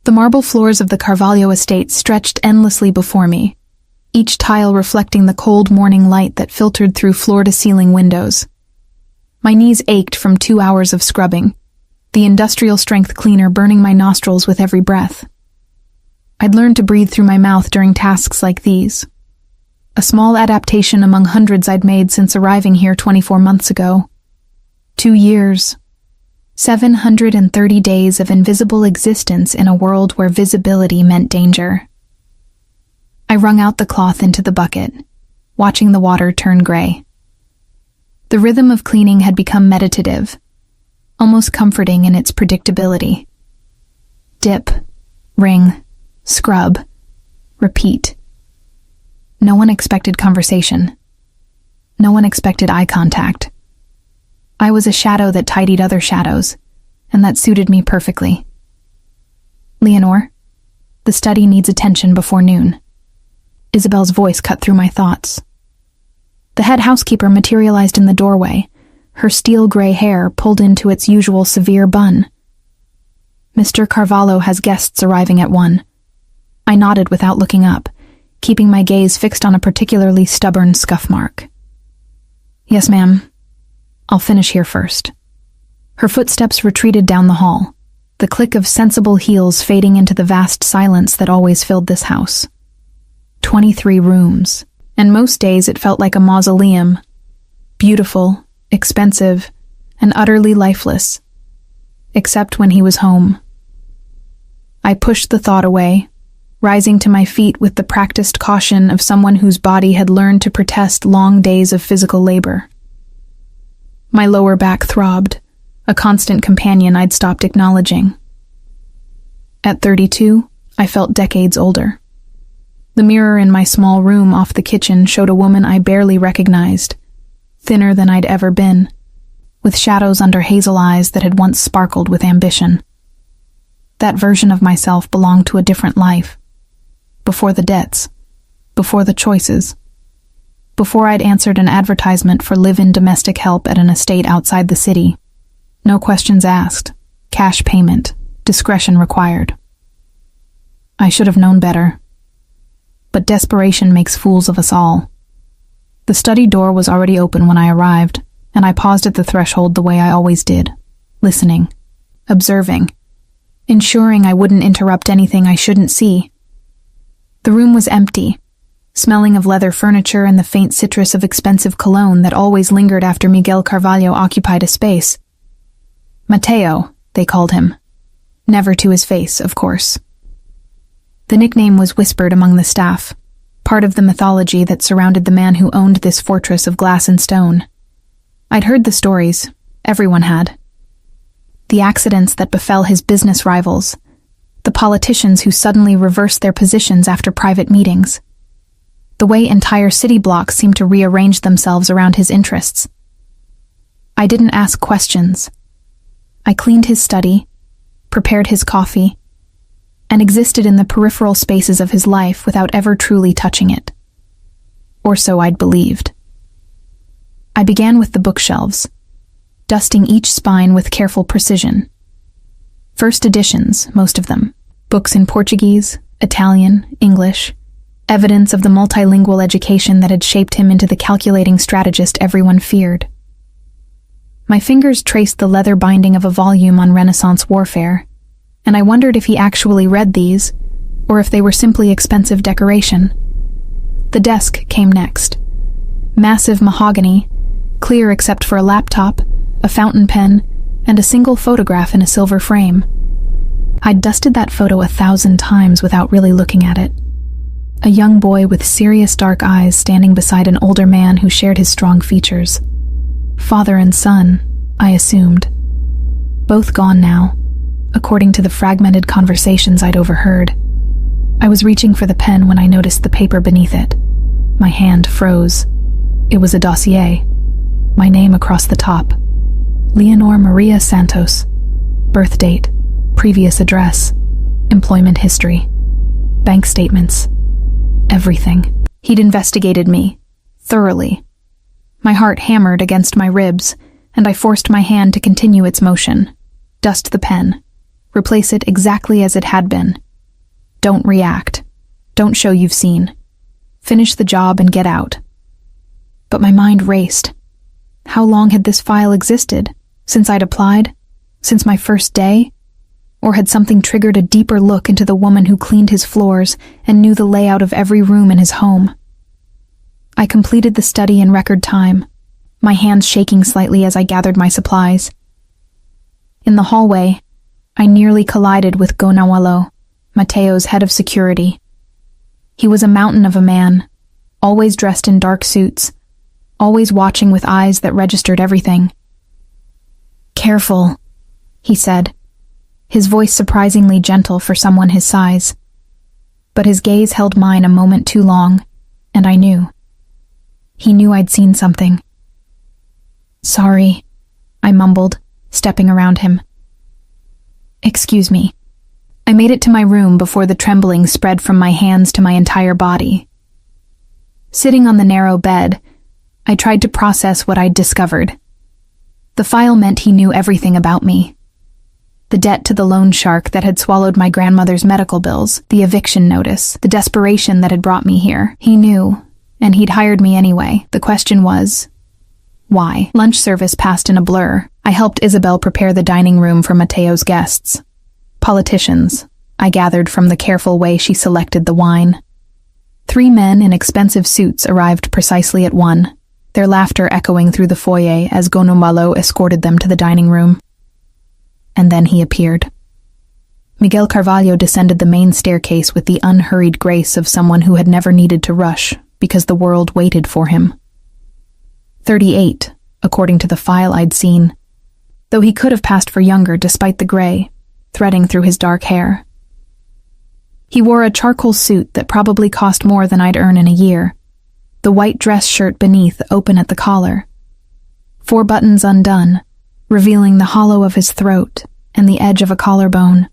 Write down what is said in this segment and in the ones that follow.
The marble floors of the Carvalho estate stretched endlessly before me, each tile reflecting the cold morning light that filtered through floor-to-ceiling windows. My knees ached from 2 hours of scrubbing, the industrial-strength cleaner burning my nostrils with every breath. I'd learned to breathe through my mouth during tasks like these, a small adaptation among hundreds I'd made since arriving here 24 months ago. 2 years. 730 days of invisible existence in a world where visibility meant danger. I wrung out the cloth into the bucket, watching the water turn gray. The rhythm of cleaning had become meditative, almost comforting in its predictability. Dip, wring, scrub, repeat. No one expected conversation. No one expected eye contact. I was a shadow that tidied other shadows, and that suited me perfectly. Leonore, the study needs attention before noon. Isabel's voice cut through my thoughts. The head housekeeper materialized in the doorway, her steel-gray hair pulled into its usual severe bun. Mr. Carvalho has guests arriving at 1. I nodded without looking up, keeping my gaze fixed on a particularly stubborn scuff mark. Yes, ma'am. I'll finish here first. Her footsteps retreated down the hall, the click of sensible heels fading into the vast silence that always filled this house. 23 rooms, and most days it felt like a mausoleum. Beautiful, expensive, and utterly lifeless. Except when he was home. I pushed the thought away, rising to my feet with the practiced caution of someone whose body had learned to protest long days of physical labor. My lower back throbbed, a constant companion I'd stopped acknowledging. At 32, I felt decades older. The mirror in my small room off the kitchen showed a woman I barely recognized, thinner than I'd ever been, with shadows under hazel eyes that had once sparkled with ambition. That version of myself belonged to a different life. Before the debts, before the choices, before I'd answered an advertisement for live-in domestic help at an estate outside the city. No questions asked, cash payment, discretion required. I should have known better. But desperation makes fools of us all. The study door was already open when I arrived, and I paused at the threshold the way I always did, listening, observing, ensuring I wouldn't interrupt anything I shouldn't see. The room was empty, smelling of leather furniture and the faint citrus of expensive cologne that always lingered after Miguel Carvalho occupied a space. Mateo, they called him. Never to his face, of course. The nickname was whispered among the staff, part of the mythology that surrounded the man who owned this fortress of glass and stone. I'd heard the stories, everyone had. The accidents that befell his business rivals, the politicians who suddenly reversed their positions after private meetings, the way entire city blocks seemed to rearrange themselves around his interests. I didn't ask questions. I cleaned his study, prepared his coffee, and existed in the peripheral spaces of his life without ever truly touching it. Or so I'd believed. I began with the bookshelves, dusting each spine with careful precision. First editions, most of them, books in Portuguese, Italian, English, evidence of the multilingual education that had shaped him into the calculating strategist everyone feared. My fingers traced the leather binding of a volume on Renaissance warfare, and I wondered if he actually read these, or if they were simply expensive decoration. The desk came next. Massive mahogany, clear except for a laptop, a fountain pen, and a single photograph in a silver frame. I'd dusted that photo 1,000 times without really looking at it. A young boy with serious dark eyes standing beside an older man who shared his strong features. Father and son, I assumed. Both gone now, according to the fragmented conversations I'd overheard. I was reaching for the pen when I noticed the paper beneath it. My hand froze. It was a dossier. My name across the top. Leonore Maria Santos. Birth date, previous address, employment history, bank statements, everything. He'd investigated me, thoroughly. My heart hammered against my ribs, and I forced my hand to continue its motion. Dust the pen. Replace it exactly as it had been. Don't react. Don't show you've seen. Finish the job and get out. But my mind raced. How long had this file existed? Since I'd applied? Since my first day? Or had something triggered a deeper look into the woman who cleaned his floors and knew the layout of every room in his home? I completed the study in record time, my hands shaking slightly as I gathered my supplies. In the hallway, I nearly collided with Gonawalo, Mateo's head of security. He was a mountain of a man, always dressed in dark suits, always watching with eyes that registered everything. "Careful," he said, his voice surprisingly gentle for someone his size. But his gaze held mine a moment too long, and I knew. He knew I'd seen something. "Sorry," I mumbled, stepping around him. "Excuse me." I made it to my room before the trembling spread from my hands to my entire body. Sitting on the narrow bed, I tried to process what I'd discovered. The file meant he knew everything about me. The debt to the loan shark that had swallowed my grandmother's medical bills, the eviction notice, the desperation that had brought me here. He knew, and he'd hired me anyway. The question was, why? Lunch service passed in a blur. I helped Isabel prepare the dining room for Mateo's guests. Politicians, I gathered from the careful way she selected the wine. 3 men in expensive suits arrived precisely at 1, their laughter echoing through the foyer as Gonawalo escorted them to the dining room. And then he appeared. Miguel Carvalho descended the main staircase with the unhurried grace of someone who had never needed to rush because the world waited for him. 38, according to the file I'd seen, though he could have passed for younger despite the gray threading through his dark hair. He wore a charcoal suit that probably cost more than I'd earn in a year, the white dress shirt beneath open at the collar, 4 buttons undone, revealing the hollow of his throat and the edge of a collarbone.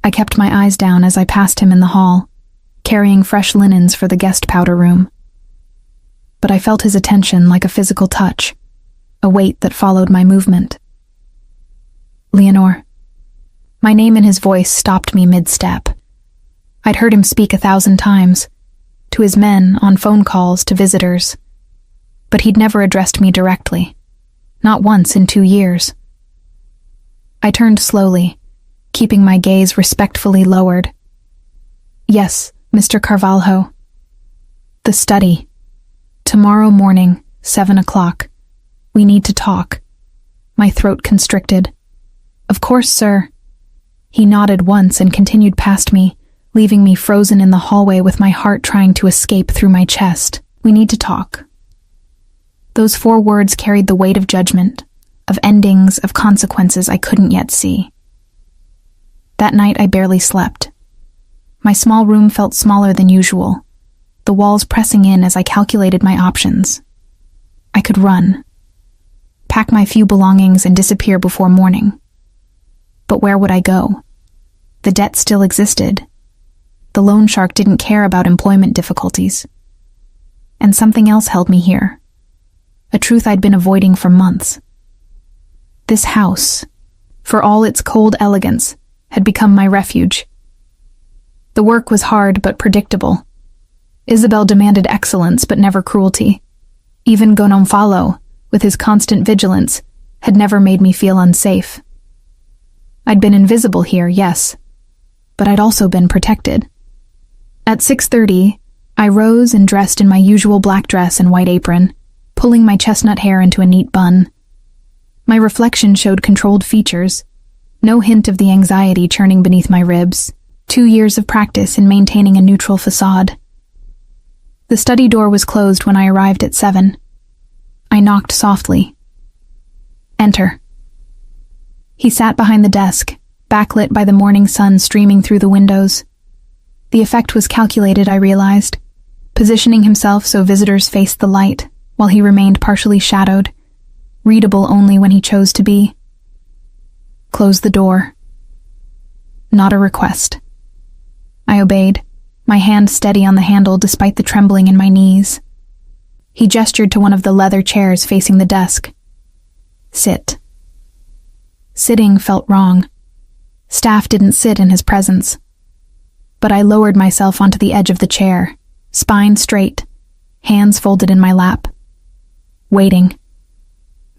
I kept my eyes down as I passed him in the hall, carrying fresh linens for the guest powder room. But I felt his attention like a physical touch, a weight that followed my movement. "Leonor." My name and his voice stopped me mid-step. I'd heard him speak 1,000 times, to his men, on phone calls, to visitors. But he'd never addressed me directly, not once in 2 years. I turned slowly, keeping my gaze respectfully lowered. "Yes, Mr. Carvalho." "The study. Tomorrow morning, 7 o'clock. We need to talk." My throat constricted. "Of course, sir." He nodded once and continued past me, leaving me frozen in the hallway with my heart trying to escape through my chest. "We need to talk." Those 4 words carried the weight of judgment, of endings, of consequences I couldn't yet see. That night I barely slept. My small room felt smaller than usual, the walls pressing in as I calculated my options. I could run, pack my few belongings and disappear before morning. But where would I go? The debt still existed. The loan shark didn't care about employment difficulties. And something else held me here, a truth I'd been avoiding for months. This house, for all its cold elegance, had become my refuge. The work was hard but predictable. Isabel demanded excellence but never cruelty. Even Gonawalo, with his constant vigilance, had never made me feel unsafe. I'd been invisible here, yes, but I'd also been protected. At 6:30, I rose and dressed in my usual black dress and white apron, pulling my chestnut hair into a neat bun. My reflection showed controlled features, no hint of the anxiety churning beneath my ribs, 2 years of practice in maintaining a neutral facade. The study door was closed when I arrived at 7. I knocked softly. "Enter." He sat behind the desk, backlit by the morning sun streaming through the windows. The effect was calculated, I realized, positioning himself so visitors faced the light, while he remained partially shadowed, readable only when he chose to be. "Close the door." Not a request. I obeyed, my hand steady on the handle despite the trembling in my knees. He gestured to one of the leather chairs facing the desk. "Sit." Sitting felt wrong, Staff didn't sit in his presence. But I lowered myself onto the edge of the chair, spine straight, hands folded in my lap. Waiting.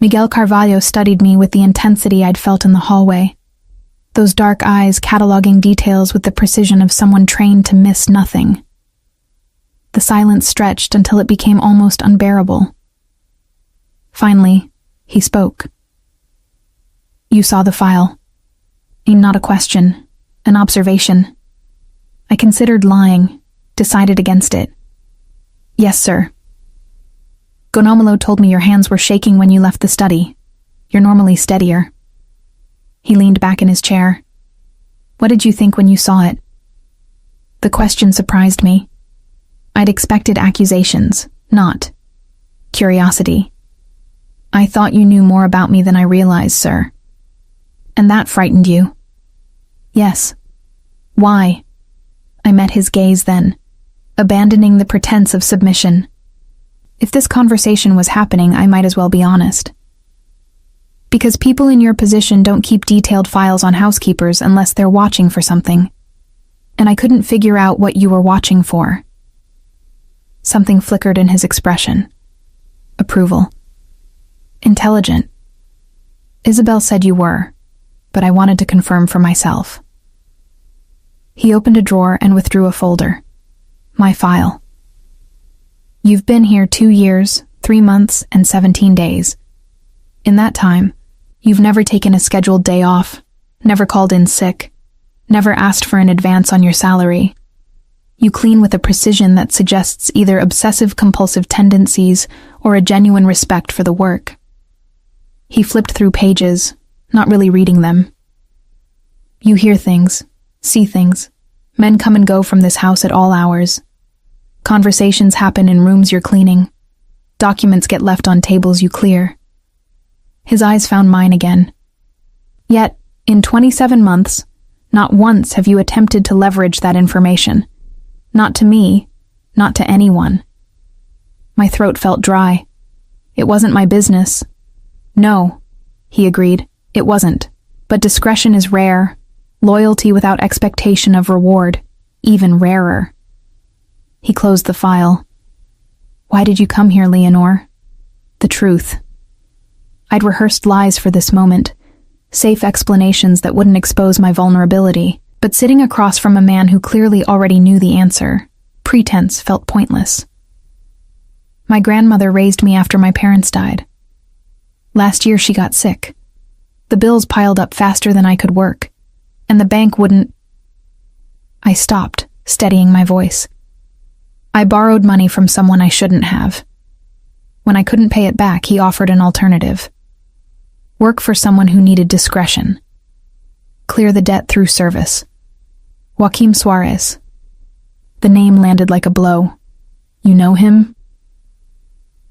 Miguel Carvalho studied me with the intensity I'd felt in the hallway. Those dark eyes cataloging details with the precision of someone trained to miss nothing. The silence stretched until it became almost unbearable. Finally, he spoke. You saw the file. Not a question, an observation. I considered lying, decided against it. Yes, sir. Gonomolo told me your hands were shaking when you left the study. You're normally steadier. He leaned back in his chair. What did you think when you saw it? The question surprised me. I'd expected accusations, not curiosity. I thought you knew more about me than I realized, sir. And that frightened you? Yes. Why? I met his gaze then, abandoning the pretense of submission. If this conversation was happening, I might as well be honest. Because people in your position don't keep detailed files on housekeepers unless they're watching for something. And I couldn't figure out what you were watching for. Something flickered in his expression. Approval. Intelligent. Isabel said you were, but I wanted to confirm for myself. He opened a drawer and withdrew a folder. My file. You've been here 2 years, 3 months, and 17 days. In that time, you've never taken a scheduled day off, never called in sick, never asked for an advance on your salary. You clean with a precision that suggests either obsessive-compulsive tendencies or a genuine respect for the work. He flipped through pages, not really reading them. You hear things, see things. Men come and go from this house at all hours. Conversations happen in rooms you're cleaning. Documents get left on tables you clear. His eyes found mine again. Yet, in 27 months, not once have you attempted to leverage that information. Not to me, not to anyone. My throat felt dry. It wasn't my business. No, he agreed, it wasn't. But discretion is rare. Loyalty without expectation of reward, even rarer. He closed the file. Why did you come here, Leonore? The truth. I'd rehearsed lies for this moment, safe explanations that wouldn't expose my vulnerability, but sitting across from a man who clearly already knew the answer, pretense felt pointless. My grandmother raised me after my parents died. Last year she got sick. The bills piled up faster than I could work, and the bank wouldn't... I stopped, steadying my voice. I borrowed money from someone I shouldn't have. When I couldn't pay it back, he offered an alternative. Work for someone who needed discretion. Clear the debt through service. Joaquim Suarez. The name landed like a blow. You know him?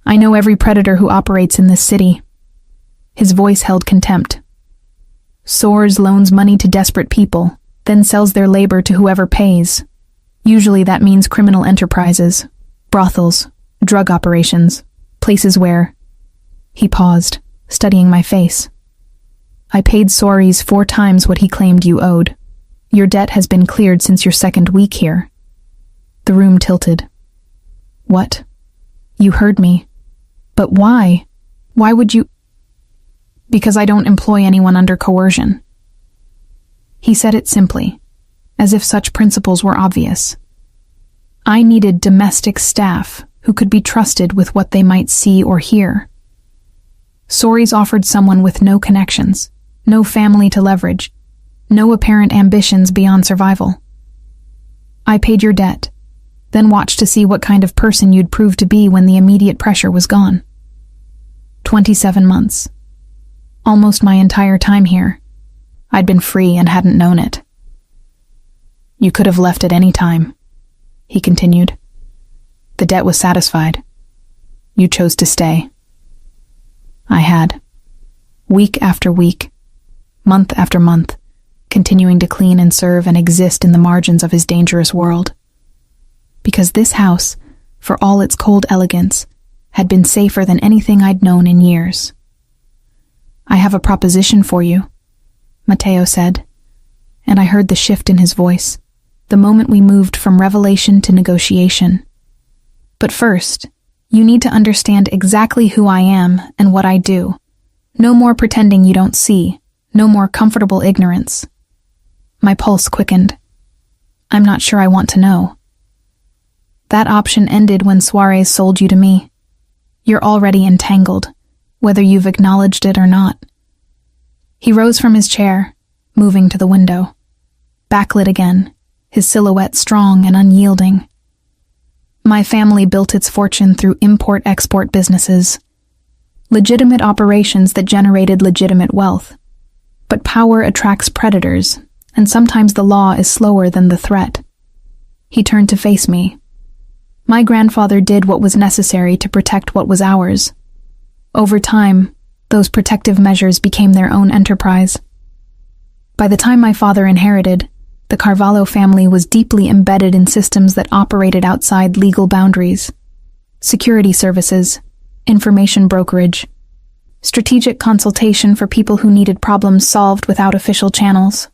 I know every predator who operates in this city. His voice held contempt. Soares loans money to desperate people, then sells their labor to whoever pays. Usually that means criminal enterprises, brothels, drug operations, places where... He paused, studying my face. I paid Soares 4 times what he claimed you owed. Your debt has been cleared since your 2nd week here. The room tilted. What? You heard me. But why? Why would you... Because I don't employ anyone under coercion. He said it simply, as if such principles were obvious. I needed domestic staff who could be trusted with what they might see or hear. Soares offered someone with no connections, no family to leverage, no apparent ambitions beyond survival. I paid your debt, then watched to see what kind of person you'd prove to be when the immediate pressure was gone. 27 months. Almost my entire time here. I'd been free and hadn't known it. You could have left at any time, he continued. The debt was satisfied. You chose to stay. I had. Week after week, month after month, continuing to clean and serve and exist in the margins of his dangerous world. Because this house, for all its cold elegance, had been safer than anything I'd known in years. I have a proposition for you, Mateo said, and I heard the shift in his voice, the moment we moved from revelation to negotiation. But first, you need to understand exactly who I am and what I do. No more pretending you don't see, no more comfortable ignorance. My pulse quickened. I'm not sure I want to know. That option ended when Suarez sold you to me. You're already entangled, whether you've acknowledged it or not. He rose from his chair, moving to the window. Backlit again, his silhouette strong and unyielding. My family built its fortune through import-export businesses. Legitimate operations that generated legitimate wealth. But power attracts predators, and sometimes the law is slower than the threat. He turned to face me. My grandfather did what was necessary to protect what was ours. Over time, those protective measures became their own enterprise. By the time my father inherited, the Carvalho family was deeply embedded in systems that operated outside legal boundaries. Security services, information brokerage, strategic consultation for people who needed problems solved without official channels.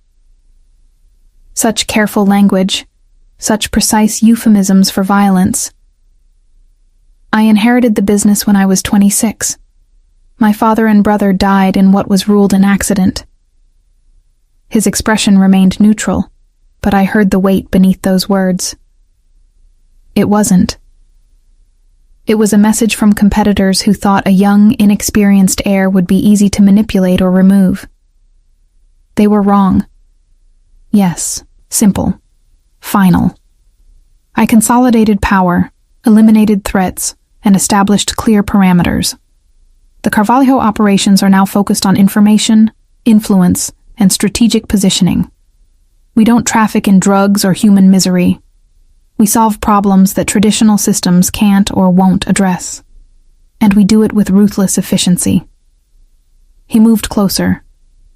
Such careful language, such precise euphemisms for violence. I inherited the business when I was 26. My father and brother died in what was ruled an accident. His expression remained neutral, but I heard the weight beneath those words. It wasn't. It was a message from competitors who thought a young, inexperienced heir would be easy to manipulate or remove. They were wrong. Yes, simple. Final. I consolidated power, eliminated threats, and established clear parameters. The Carvalho operations are now focused on information, influence, and strategic positioning. We don't traffic in drugs or human misery. We solve problems that traditional systems can't or won't address. And we do it with ruthless efficiency. He moved closer,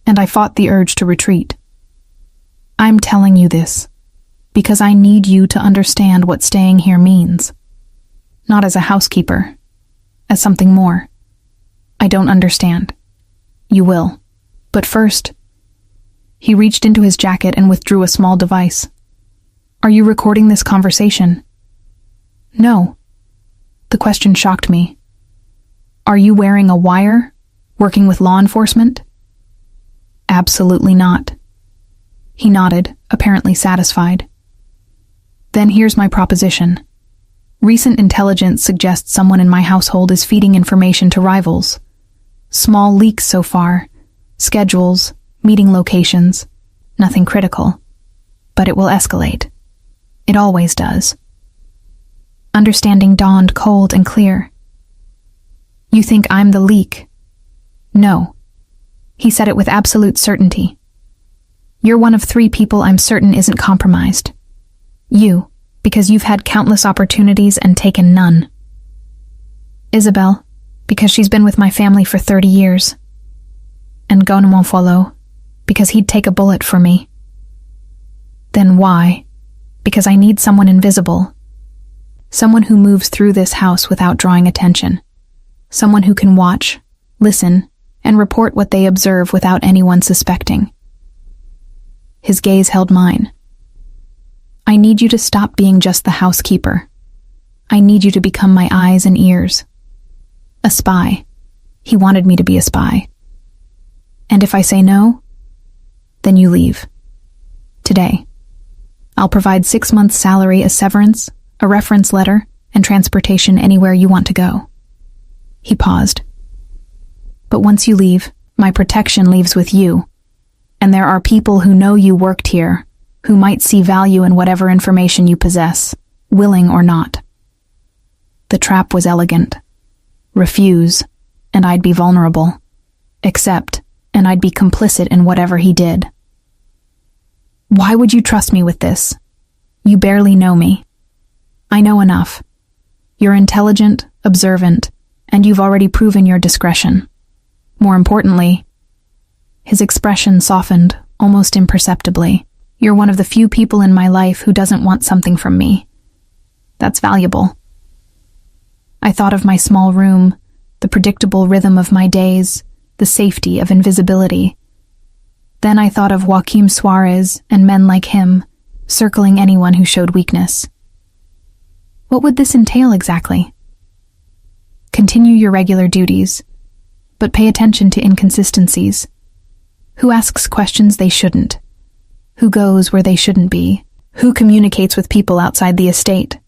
and I fought the urge to retreat. I'm telling you this because I need you to understand what staying here means. Not as a housekeeper, as something more. I don't understand. You will. But first, he reached into his jacket and withdrew a small device. Are you recording this conversation? No. The question shocked me. Are you wearing a wire? Working with law enforcement? Absolutely not. He nodded, apparently satisfied. Then here's my proposition. Recent intelligence suggests someone in my household is feeding information to rivals. Small leaks so far. Schedules, meeting locations. Nothing critical. But it will escalate. It always does. Understanding dawned cold and clear. You think I'm the leak? No. He said it with absolute certainty. You're one of 3 people I'm certain isn't compromised. You, because you've had countless opportunities and taken none. Isabel, because she's been with my family for 30 years. And Gonemonfolo, because he'd take a bullet for me. Then why? Because I need someone invisible. Someone who moves through this house without drawing attention. Someone who can watch, listen, and report what they observe without anyone suspecting. His gaze held mine. I need you to stop being just the housekeeper. I need you to become my eyes and ears. A spy. He wanted me to be a spy. And if I say no, then you leave. Today. I'll provide 6 months' salary as severance, a reference letter, and transportation anywhere you want to go. He paused. But once you leave, my protection leaves with you. And there are people who know you worked here, who might see value in whatever information you possess, willing or not. The trap was elegant. Refuse, and I'd be vulnerable. Accept, and I'd be complicit in whatever he did. Why would you trust me with this? You barely know me. I know enough. You're intelligent, observant, and you've already proven your discretion. More importantly, his expression softened, almost imperceptibly. You're one of the few people in my life who doesn't want something from me. That's valuable. I thought of my small room, the predictable rhythm of my days, the safety of invisibility. Then I thought of Joaquim Suarez and men like him, circling anyone who showed weakness. What would this entail exactly? Continue your regular duties, but pay attention to inconsistencies. Who asks questions they shouldn't? Who goes where they shouldn't be? Who communicates with people outside the estate?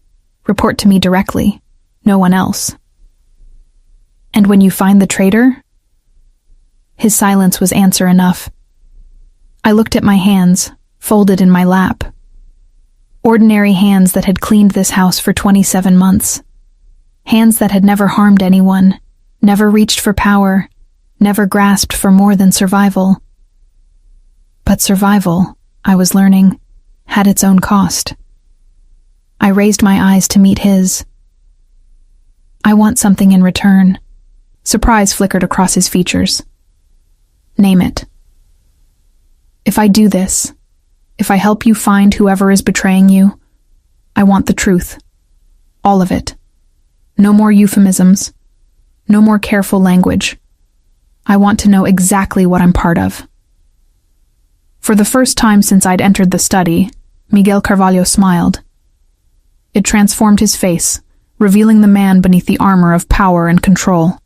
Report to me directly, no one else. And when you find the traitor? His silence was answer enough. I looked at my hands, folded in my lap. Ordinary hands that had cleaned this house for 27 months. Hands that had never harmed anyone, never reached for power, never grasped for more than survival. But survival, I was learning, had its own cost. I raised my eyes to meet his. I want something in return. Surprise flickered across his features. Name it. If I do this, if I help you find whoever is betraying you, I want the truth. All of it. No more euphemisms. No more careful language. I want to know exactly what I'm part of. For the first time since I'd entered the study, Miguel Carvalho smiled. It transformed his face, revealing the man beneath the armor of power and control.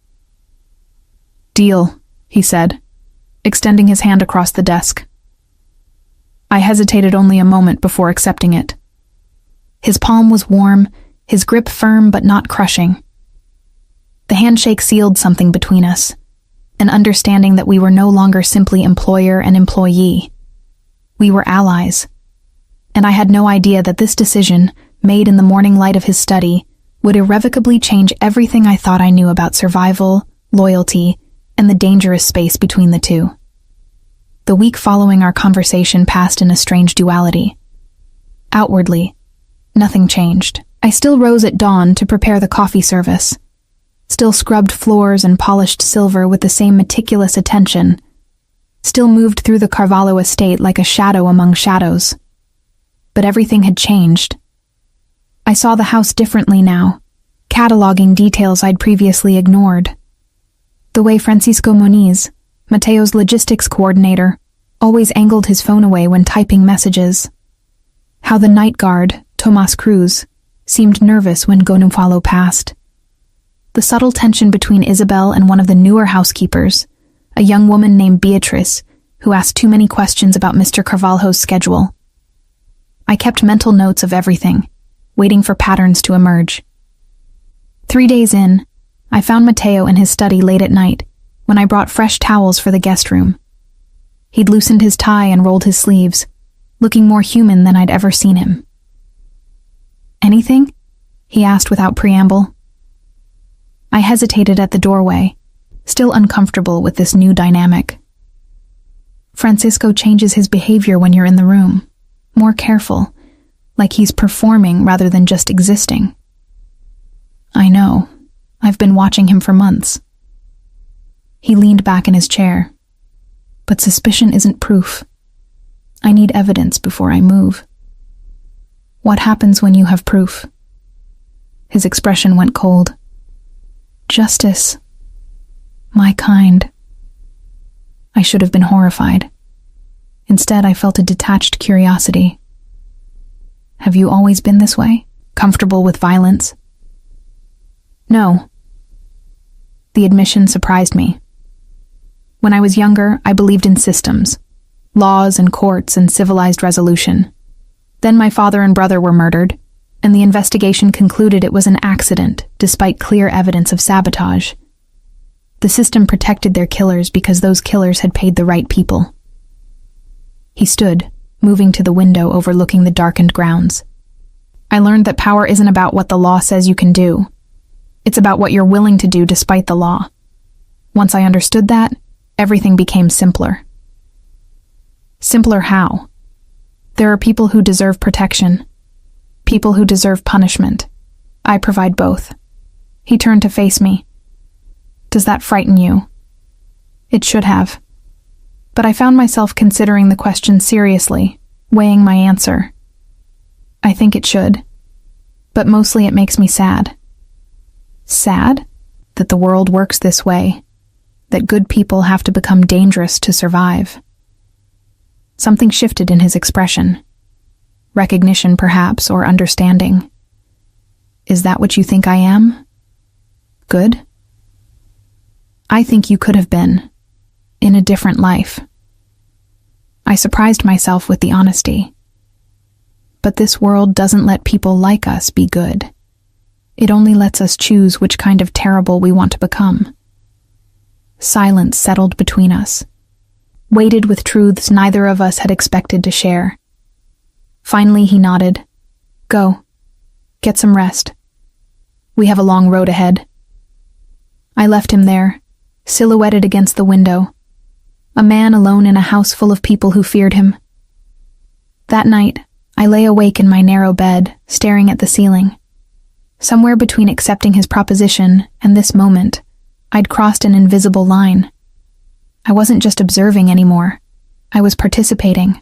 Deal, he said, extending his hand across the desk. I hesitated only a moment before accepting it. His palm was warm, his grip firm but not crushing. The handshake sealed something between us, an understanding that we were no longer simply employer and employee. We were allies. And I had no idea that this decision, made in the morning light of his study, would irrevocably change everything I thought I knew about survival, loyalty, and the dangerous space between the two. The week following our conversation passed in a strange duality. Outwardly, nothing changed. I still rose at dawn to prepare the coffee service, still scrubbed floors and polished silver with the same meticulous attention, still moved through the Carvalho estate like a shadow among shadows. But everything had changed. I saw the house differently now, cataloging details I'd previously ignored. The way Francisco Moniz, Mateo's logistics coordinator, always angled his phone away when typing messages. How the night guard, Tomas Cruz, seemed nervous when Gonufalo passed. The subtle tension between Isabel and one of the newer housekeepers, a young woman named Beatrice, who asked too many questions about Mr. Carvalho's schedule. I kept mental notes of everything, waiting for patterns to emerge. 3 days in, I found Mateo in his study late at night, when I brought fresh towels for the guest room. He'd loosened his tie and rolled his sleeves, looking more human than I'd ever seen him. Anything? He asked without preamble. I hesitated at the doorway, still uncomfortable with this new dynamic. Francisco changes his behavior when you're in the room, more careful, like he's performing rather than just existing. I know. I've been watching him for months. He leaned back in his chair. But suspicion isn't proof. I need evidence before I move. What happens when you have proof? His expression went cold. Justice. My kind. I should have been horrified. Instead, I felt a detached curiosity. Have you always been this way? Comfortable with violence? No. The admission surprised me. When I was younger, I believed in systems, laws and courts and civilized resolution. Then my father and brother were murdered, and the investigation concluded it was an accident, despite clear evidence of sabotage. The system protected their killers because those killers had paid the right people. He stood, moving to the window overlooking the darkened grounds. I learned that power isn't about what the law says you can do. It's about what you're willing to do despite the law. Once I understood that, everything became simpler. Simpler how? There are people who deserve protection. People who deserve punishment. I provide both. He turned to face me. Does that frighten you? It should have. But I found myself considering the question seriously, weighing my answer. I think it should. But mostly it makes me sad. Sad? That the world works this way. That good people have to become dangerous to survive. Something shifted in his expression. Recognition, perhaps, or understanding. Is that what you think I am? Good? I think you could have been, in a different life. I surprised myself with the honesty. But this world doesn't let people like us be good. It only lets us choose which kind of terrible we want to become. Silence settled between us, weighted with truths neither of us had expected to share. Finally, he nodded. Go. Get some rest. We have a long road ahead. I left him there, silhouetted against the window, a man alone in a house full of people who feared him. That night, I lay awake in my narrow bed, staring at the ceiling. Somewhere between accepting his proposition and this moment, I'd crossed an invisible line. I wasn't just observing anymore. I was participating.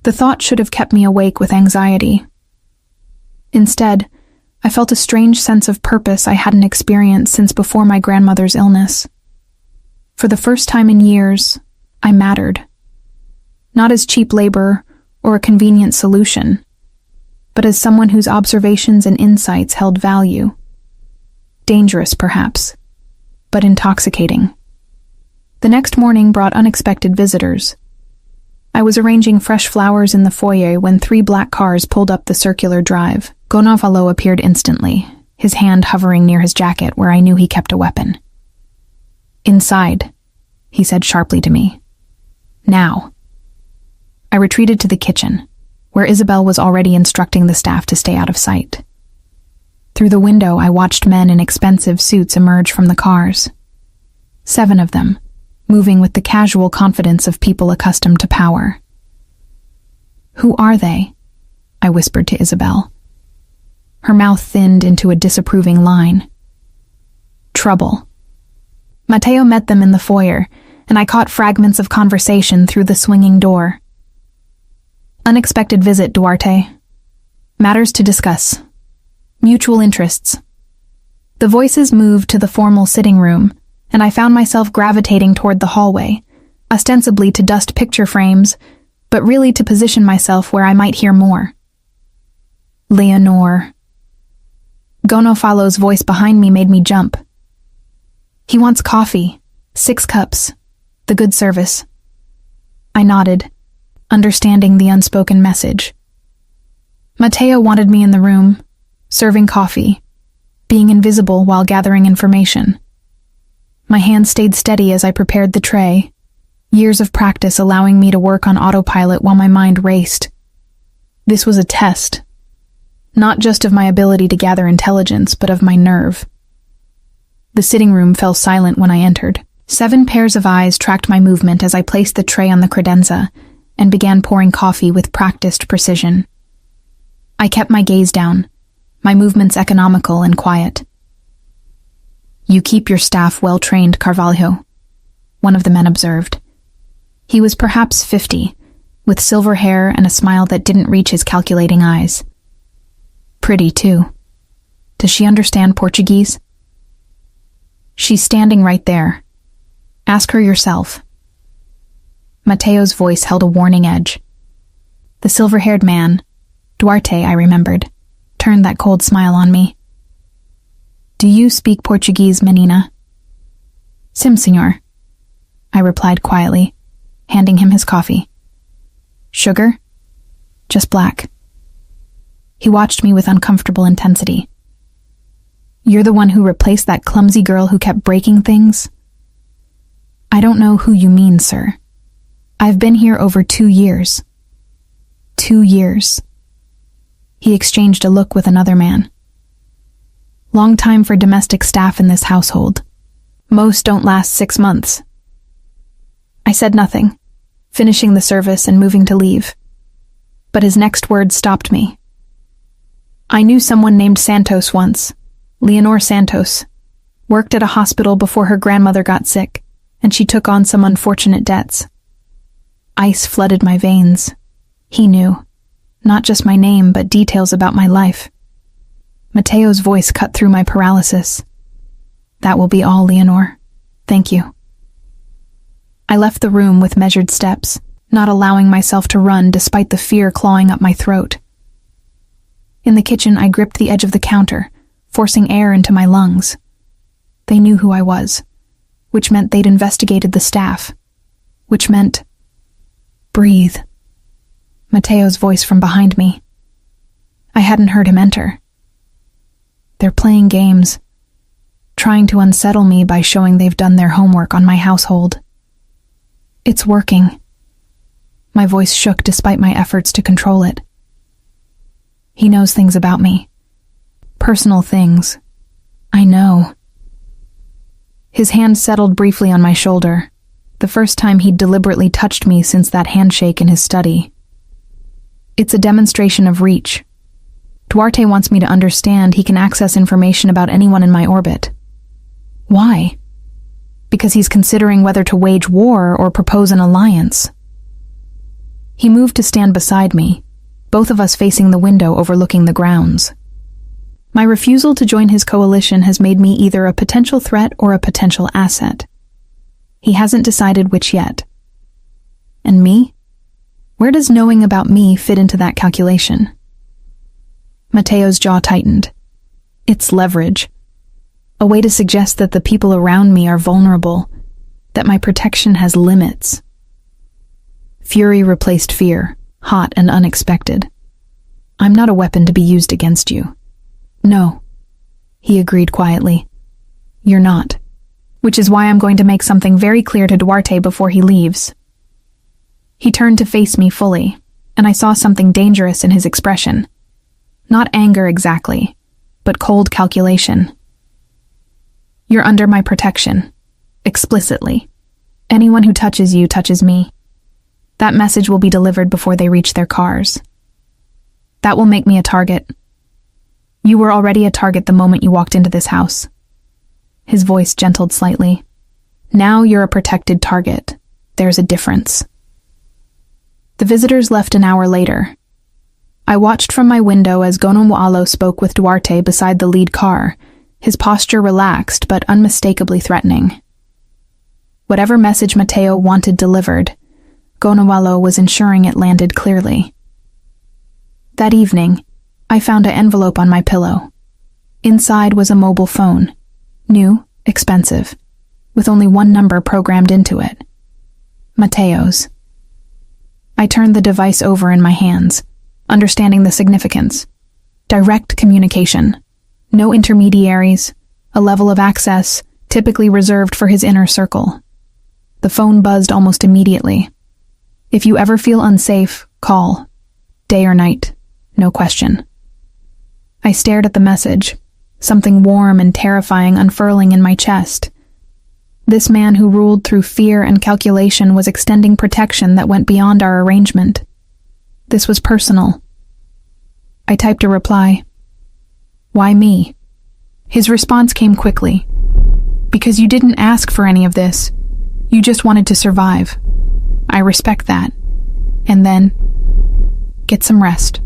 The thought should have kept me awake with anxiety. Instead, I felt a strange sense of purpose I hadn't experienced since before my grandmother's illness. For the first time in years, I mattered. Not as cheap labor or a convenient solution, but as someone whose observations and insights held value. Dangerous, perhaps, but intoxicating. The next morning brought unexpected visitors. I was arranging fresh flowers in the foyer when 3 black cars pulled up the circular drive. Gonavalo appeared instantly, his hand hovering near his jacket where I knew he kept a weapon. Inside, he said sharply to me. Now. I retreated to the kitchen, where Isabel was already instructing the staff to stay out of sight. Through the window, I watched men in expensive suits emerge from the cars. 7 of them, moving with the casual confidence of people accustomed to power. Who are they? I whispered to Isabel. Her mouth thinned into a disapproving line. Trouble. Matteo met them in the foyer, and I caught fragments of conversation through the swinging door. Unexpected visit, Duarte. Matters to discuss. Mutual interests. The voices moved to the formal sitting room, and I found myself gravitating toward the hallway, ostensibly to dust picture frames, but really to position myself where I might hear more. Leonore. Gonofalo's voice behind me made me jump. He wants coffee, 6 cups, the good service. I nodded, understanding the unspoken message. Matteo wanted me in the room, serving coffee, being invisible while gathering information. My hand stayed steady as I prepared the tray, years of practice allowing me to work on autopilot while my mind raced. This was a test, not just of my ability to gather intelligence, but of my nerve. The sitting room fell silent when I entered. 7 pairs of eyes tracked my movement as I placed the tray on the credenza and began pouring coffee with practiced precision. I kept my gaze down, my movements economical and quiet. You keep your staff well-trained, Carvalho, one of the men observed. He was perhaps 50, with silver hair and a smile that didn't reach his calculating eyes. Pretty, too. Does she understand Portuguese? She's standing right there. Ask her yourself. Matteo's voice held a warning edge. The silver-haired man, Duarte, I remembered, turned that cold smile on me. Do you speak Portuguese, menina? Sim, senor, I replied quietly, handing him his coffee. Sugar? Just black. He watched me with uncomfortable intensity. You're the one who replaced that clumsy girl who kept breaking things? I don't know who you mean, sir. I've been here over 2 years. 2 years. He exchanged a look with another man. Long time for domestic staff in this household. Most don't last 6 months. I said nothing, finishing the service and moving to leave. But his next words stopped me. I knew someone named Santos once, Leonore Santos. Worked at a hospital before her grandmother got sick, and she took on some unfortunate debts. Ice flooded my veins. He knew. Not just my name, but details about my life. Matteo's voice cut through my paralysis. That will be all, Leonore. Thank you. I left the room with measured steps, not allowing myself to run despite the fear clawing up my throat. In the kitchen, I gripped the edge of the counter, forcing air into my lungs. They knew who I was, which meant they'd investigated the staff, which meant, breathe. Matteo's voice from behind me. I hadn't heard him enter. They're playing games, trying to unsettle me by showing they've done their homework on my household. It's working. My voice shook despite my efforts to control it. He knows things about me. Personal things. I know. His hand settled briefly on my shoulder, the first time he'd deliberately touched me since that handshake in his study. It's a demonstration of reach. Duarte wants me to understand he can access information about anyone in my orbit. Why? Because he's considering whether to wage war or propose an alliance. He moved to stand beside me, both of us facing the window overlooking the grounds. My refusal to join his coalition has made me either a potential threat or a potential asset. He hasn't decided which yet. And me? Where does knowing about me fit into that calculation? Matteo's jaw tightened. It's leverage. A way to suggest that the people around me are vulnerable, that my protection has limits. Fury replaced fear, hot and unexpected. I'm not a weapon to be used against you. No, he agreed quietly. You're not. Which is why I'm going to make something very clear to Duarte before he leaves. He turned to face me fully, and I saw something dangerous in his expression. Not anger exactly, but cold calculation. You're under my protection, explicitly. Anyone who touches you touches me. That message will be delivered before they reach their cars. That will make me a target. You were already a target the moment you walked into this house. His voice gentled slightly. Now you're a protected target. There's a difference. The visitors left an hour later. I watched from my window as Gonzalo spoke with Duarte beside the lead car, his posture relaxed but unmistakably threatening. Whatever message Matteo wanted delivered, Gonzalo was ensuring it landed clearly. That evening, I found an envelope on my pillow. Inside was a mobile phone, new, expensive, with only one number programmed into it. Matteo's. I turned the device over in my hands, understanding the significance. Direct communication. No intermediaries, a level of access typically reserved for his inner circle. The phone buzzed almost immediately. If you ever feel unsafe, call. Day or night, no question. I stared at the message, something warm and terrifying unfurling in my chest. This man who ruled through fear and calculation was extending protection that went beyond our arrangement. This was personal. I typed a reply. Why me? His response came quickly. Because you didn't ask for any of this. You just wanted to survive. I respect that. And then, get some rest.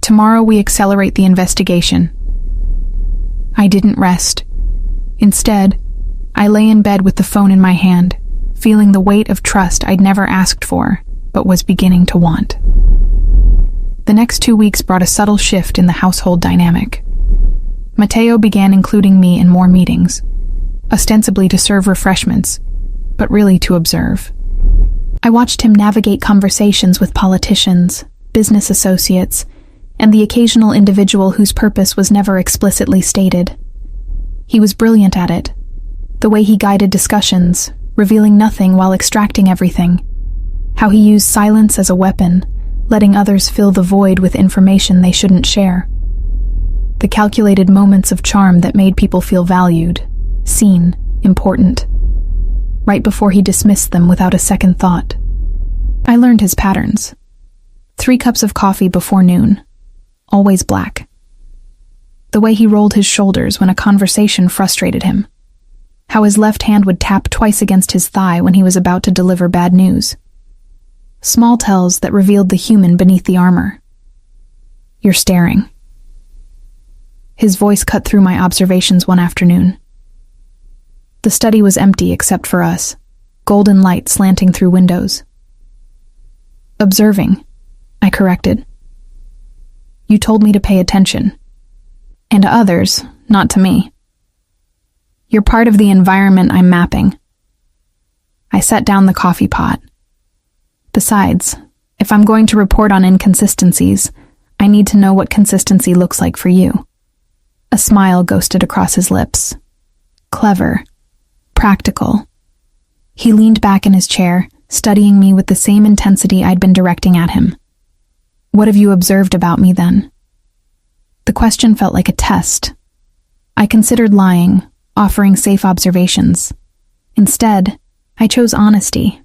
Tomorrow we accelerate the investigation. I didn't rest. Instead, I lay in bed with the phone in my hand, feeling the weight of trust I'd never asked for, but was beginning to want. The next 2 weeks brought a subtle shift in the household dynamic. Matteo began including me in more meetings, ostensibly to serve refreshments, but really to observe. I watched him navigate conversations with politicians, business associates, and the occasional individual whose purpose was never explicitly stated. He was brilliant at it, the way he guided discussions, revealing nothing while extracting everything, how he used silence as a weapon, letting others fill the void with information they shouldn't share. The calculated moments of charm that made people feel valued, seen, important, right before he dismissed them without a second thought. I learned his patterns. 3 cups of coffee before noon, always black. The way he rolled his shoulders when a conversation frustrated him. How his left hand would tap twice against his thigh when he was about to deliver bad news. Small tells that revealed the human beneath the armor. You're staring. His voice cut through my observations one afternoon. The study was empty except for us, golden light slanting through windows. Observing, I corrected. You told me to pay attention. And to others, not to me. You're part of the environment I'm mapping. I set down the coffee pot. Besides, if I'm going to report on inconsistencies, I need to know what consistency looks like for you. A smile ghosted across his lips. Clever. Practical. He leaned back in his chair, studying me with the same intensity I'd been directing at him. What have you observed about me, then? The question felt like a test. I considered lying, offering safe observations. Instead, I chose honesty.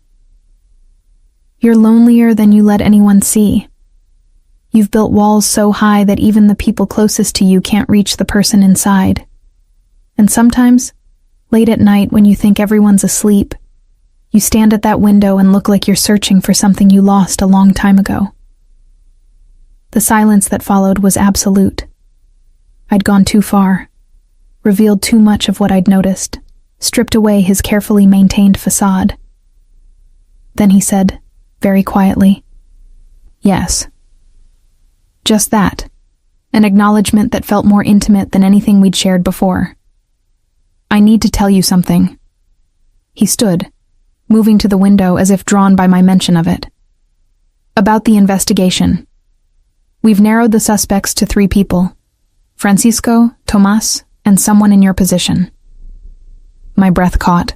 You're lonelier than you let anyone see. You've built walls so high that even the people closest to you can't reach the person inside. And sometimes, late at night when you think everyone's asleep, you stand at that window and look like you're searching for something you lost a long time ago. The silence that followed was absolute. I'd gone too far, revealed too much of what I'd noticed, stripped away his carefully maintained facade. Then he said, very quietly, yes. Just that, an acknowledgement that felt more intimate than anything we'd shared before. I need to tell you something. He stood, moving to the window as if drawn by my mention of it. About the investigation. We've narrowed the suspects to 3 people: Francisco, Tomas, and someone in your position. My breath caught.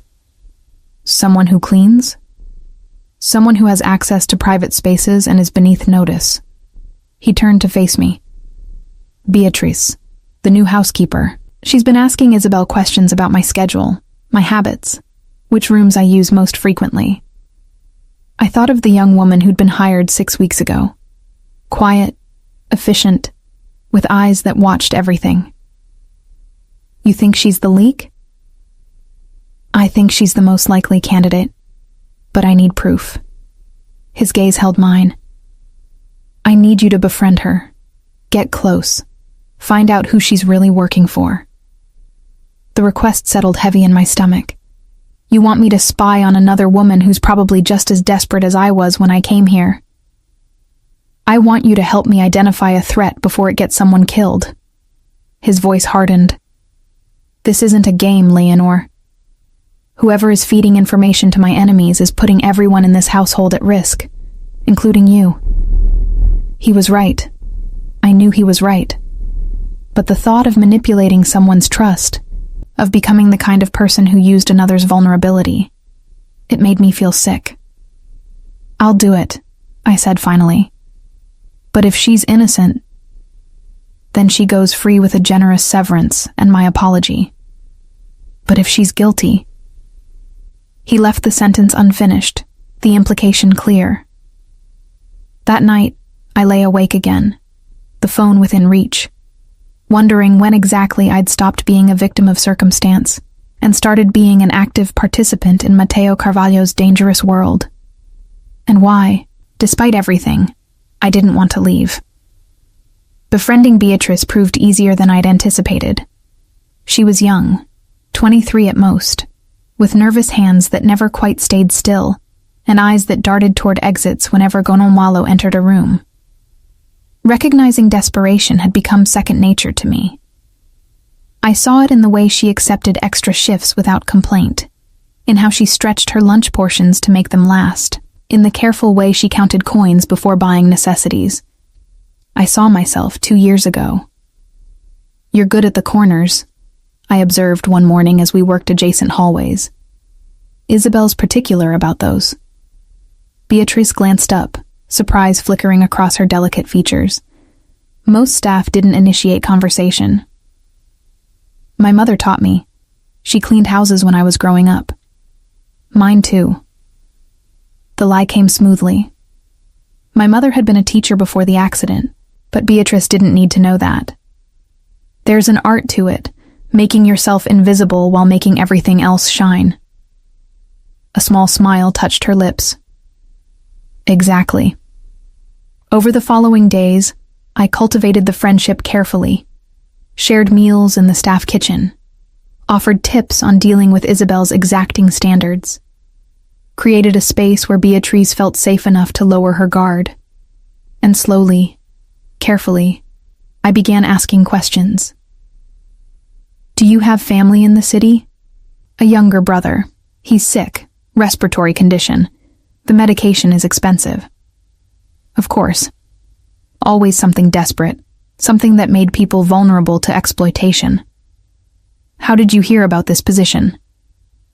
Someone who cleans? Someone who has access to private spaces and is beneath notice. He turned to face me. Beatrice, the new housekeeper. She's been asking Isabel questions about my schedule, my habits, which rooms I use most frequently. I thought of the young woman who'd been hired 6 weeks ago. Quiet, efficient, with eyes that watched everything. You think she's the leak? I think she's the most likely candidate, but I need proof. His gaze held mine. I need you to befriend her. Get close. Find out who she's really working for. The request settled heavy in my stomach. You want me to spy on another woman who's probably just as desperate as I was when I came here. I want you to help me identify a threat before it gets someone killed. His voice hardened. This isn't a game, Leonor. Whoever is feeding information to my enemies is putting everyone in this household at risk, including you. He was right. I knew he was right. But the thought of manipulating someone's trust, of becoming the kind of person who used another's vulnerability, it made me feel sick. I'll do it, I said finally. But if she's innocent, then she goes free with a generous severance and my apology. But if she's guilty... He left the sentence unfinished, the implication clear. That night, I lay awake again, the phone within reach, wondering when exactly I'd stopped being a victim of circumstance and started being an active participant in Mateo Carvalho's dangerous world. And why, despite everything, I didn't want to leave. Befriending Beatrice proved easier than I'd anticipated. She was young, 23 at most, with nervous hands that never quite stayed still, and eyes that darted toward exits whenever Gononwalo entered a room. Recognizing desperation had become second nature to me. I saw it in the way she accepted extra shifts without complaint, in how she stretched her lunch portions to make them last, in the careful way she counted coins before buying necessities. I saw myself 2 years ago. You're good at the corners, I observed one morning as we worked adjacent hallways. Isabel's particular about those. Beatrice glanced up, surprise flickering across her delicate features. Most staff didn't initiate conversation. My mother taught me. She cleaned houses when I was growing up. Mine too. The lie came smoothly. My mother had been a teacher before the accident, but Beatrice didn't need to know that. There's an art to it, making yourself invisible while making everything else shine. A small smile touched her lips. Exactly. Over the following days, I cultivated the friendship carefully, shared meals in the staff kitchen, offered tips on dealing with Isabel's exacting standards. created a space where Beatrice felt safe enough to lower her guard. And slowly, carefully, I began asking questions. Do you have family in the city? A younger brother. He's sick, respiratory condition. The medication is expensive. Of course. Always something desperate, something that made people vulnerable to exploitation. How did you hear about this position?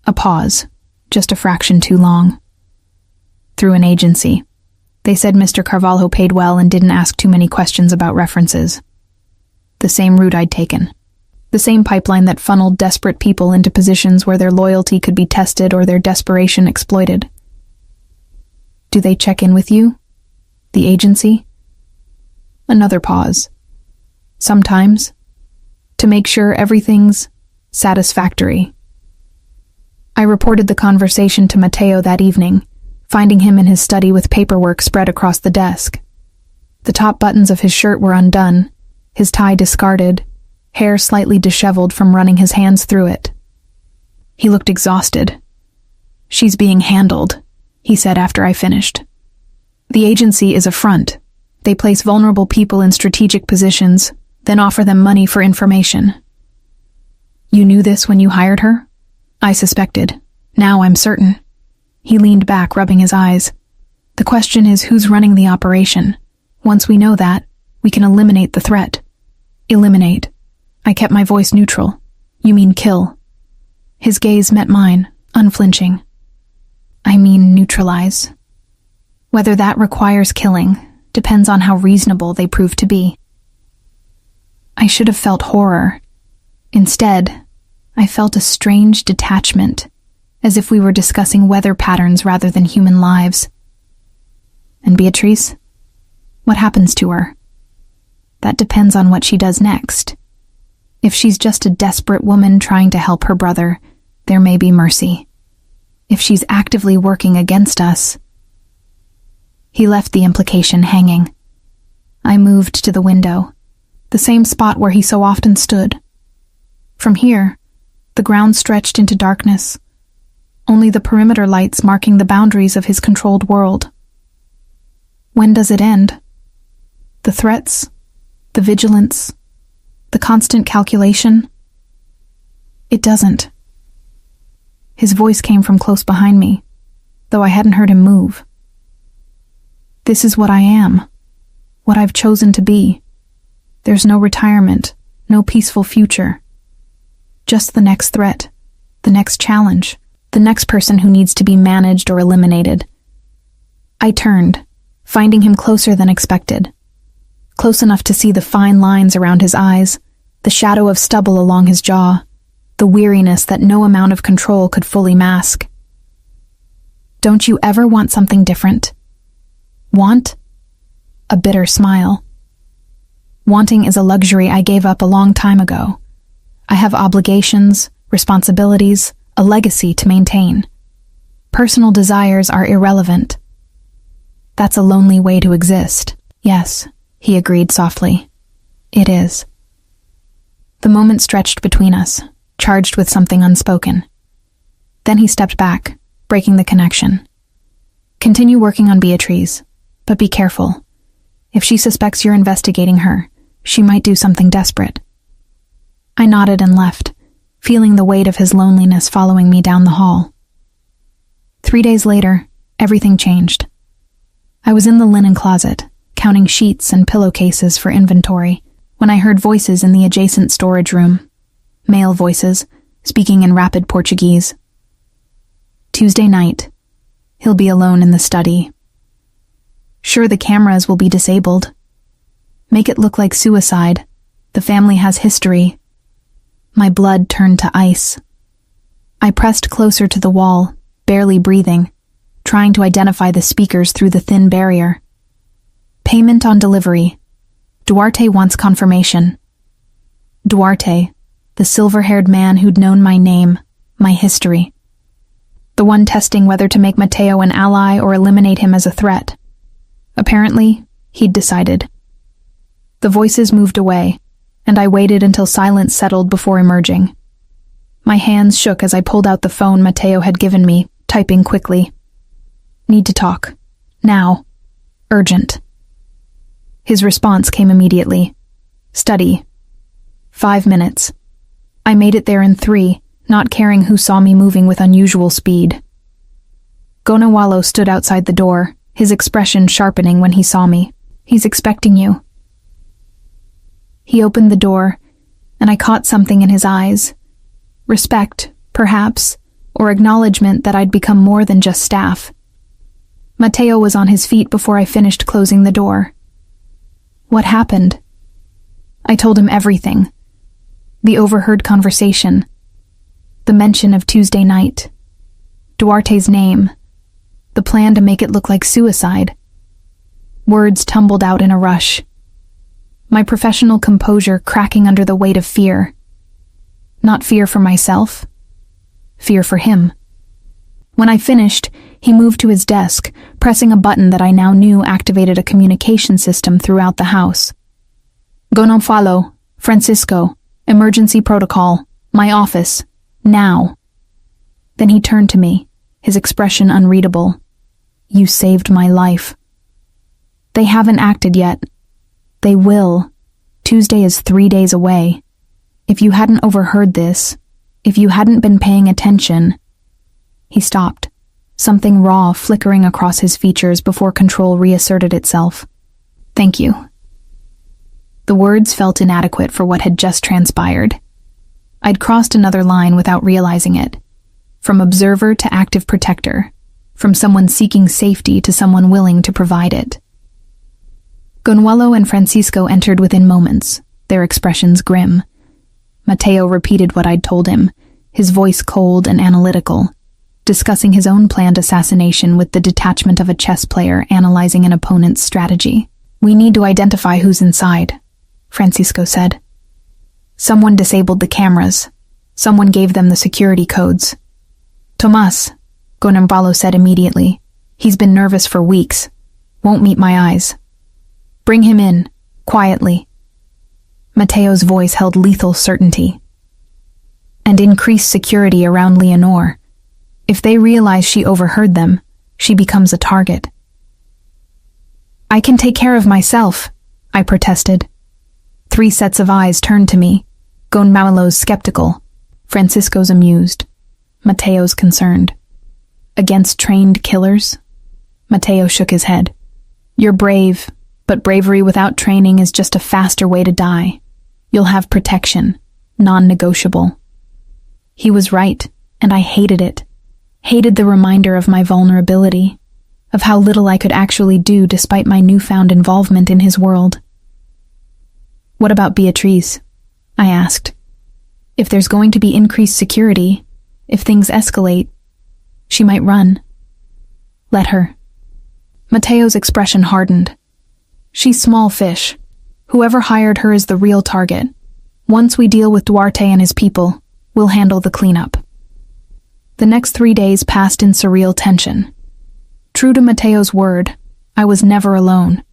A pause, just a fraction too long. Through an agency. They said Mr. Carvalho paid well and didn't ask too many questions about references. The same route I'd taken. The same pipeline that funneled desperate people into positions where their loyalty could be tested or their desperation exploited. Do they check in with you? The agency? Another pause. Sometimes. To make sure everything's satisfactory. I reported the conversation to Matteo that evening, finding him in his study with paperwork spread across the desk. The top buttons of his shirt were undone, his tie discarded, hair slightly disheveled from running his hands through it. He looked exhausted. She's being handled, he said after I finished. The agency is a front. They place vulnerable people in strategic positions, then offer them money for information. You knew this when you hired her? I suspected. Now I'm certain. He leaned back, rubbing his eyes. The question is who's running the operation. Once we know that, we can eliminate the threat. Eliminate. I kept my voice neutral. You mean kill. His gaze met mine, unflinching. I mean neutralize. Whether that requires killing depends on how reasonable they prove to be. I should have felt horror. Instead, I felt a strange detachment, as if we were discussing weather patterns rather than human lives. And Beatrice? What happens to her? That depends on what she does next. If she's just a desperate woman trying to help her brother, there may be mercy. If she's actively working against us... He left the implication hanging. I moved to the window, the same spot where he so often stood. From here, the ground stretched into darkness, only the perimeter lights marking the boundaries of his controlled world. When does it end? The threats, the vigilance, the constant calculation? It doesn't. His voice came from close behind me, though I hadn't heard him move. This is what I am, what I've chosen to be. There's no retirement, no peaceful future. Just the next threat, the next challenge, the next person who needs to be managed or eliminated. I turned, finding him closer than expected. Close enough to see the fine lines around his eyes, the shadow of stubble along his jaw, the weariness that no amount of control could fully mask. Don't you ever want something different? Want? A bitter smile. Wanting is a luxury I gave up a long time ago. I have obligations, responsibilities, a legacy to maintain. Personal desires are irrelevant. That's a lonely way to exist. Yes, he agreed softly. It is. The moment stretched between us, charged with something unspoken. Then he stepped back, breaking the connection. Continue working on Beatrice, but be careful. If she suspects you're investigating her, she might do something desperate. I nodded and left, feeling the weight of his loneliness following me down the hall. 3 days later, everything changed. I was in the linen closet, counting sheets and pillowcases for inventory, when I heard voices in the adjacent storage room. Male voices, speaking in rapid Portuguese. Tuesday night. He'll be alone in the study. Sure, the cameras will be disabled. Make it look like suicide. The family has history. My blood turned to ice. I pressed closer to the wall, barely breathing, trying to identify the speakers through the thin barrier. Payment on delivery. Duarte wants confirmation. Duarte, the silver-haired man who'd known my name, my history. The one testing whether to make Matteo an ally or eliminate him as a threat. Apparently, he'd decided. The voices moved away, and I waited until silence settled before emerging. My hands shook as I pulled out the phone Matteo had given me, typing quickly. Need to talk. Now. Urgent. His response came immediately. Study. 5 minutes. I made it there in 3, not caring who saw me moving with unusual speed. Gonawalo stood outside the door, his expression sharpening when he saw me. He's expecting you. He opened the door, and I caught something in his eyes. Respect, perhaps, or acknowledgement that I'd become more than just staff. Matteo was on his feet before I finished closing the door. What happened? I told him everything. The overheard conversation. The mention of Tuesday night. Duarte's name. The plan to make it look like suicide. Words tumbled out in a rush. My professional composure cracking under the weight of fear. Not fear for myself. Fear for him. When I finished, he moved to his desk, pressing a button that I now knew activated a communication system throughout the house. Gonfalo, Francisco, emergency protocol, my office, now. Then he turned to me, his expression unreadable. You saved my life. They haven't acted yet. They will. Tuesday is 3 days away. If you hadn't overheard this, if you hadn't been paying attention... He stopped, something raw flickering across his features before control reasserted itself. Thank you. The words felt inadequate for what had just transpired. I'd crossed another line without realizing it. From observer to active protector. From someone seeking safety to someone willing to provide it. Gonwalo and Francisco entered within moments, their expressions grim. Matteo repeated what I'd told him, his voice cold and analytical, discussing his own planned assassination with the detachment of a chess player analyzing an opponent's strategy. We need to identify who's inside, Francisco said. Someone disabled the cameras. Someone gave them the security codes. Tomas, Gonambalo said immediately. He's been nervous for weeks. Won't meet my eyes. Bring him in, quietly. Matteo's voice held lethal certainty. And increase security around Leonore. If they realize she overheard them, she becomes a target. I can take care of myself, I protested. 3 sets of eyes turned to me. Gonmaulo's skeptical, Francisco's amused, Matteo's concerned. Against trained killers? Matteo shook his head. You're brave, but bravery without training is just a faster way to die. You'll have protection, non-negotiable. He was right, and I hated it. Hated the reminder of my vulnerability, of how little I could actually do despite my newfound involvement in his world. What about Beatrice? I asked. If there's going to be increased security, if things escalate, she might run. Let her. Matteo's expression hardened. She's small fish. Whoever hired her is the real target. Once we deal with Duarte and his people, we'll handle the cleanup. The next 3 days passed in surreal tension. True to Matteo's word, I was never alone.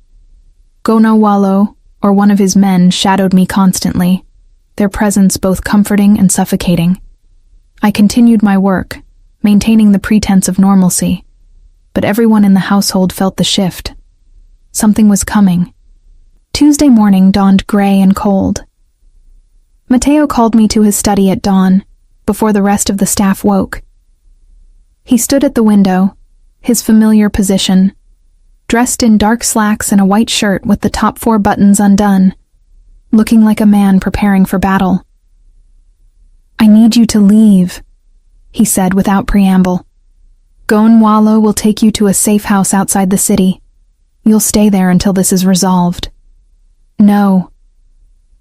Gonawalo, or one of his men, shadowed me constantly, their presence both comforting and suffocating. I continued my work, maintaining the pretense of normalcy, but everyone in the household felt the shift. Something was coming. Tuesday morning dawned gray and cold. Matteo called me to his study at dawn, before the rest of the staff woke. He stood at the window, his familiar position, dressed in dark slacks and a white shirt with the top 4 buttons undone, looking like a man preparing for battle. I need you to leave, he said without preamble. Gonwalo will take you to a safe house outside the city. You'll stay there until this is resolved. No.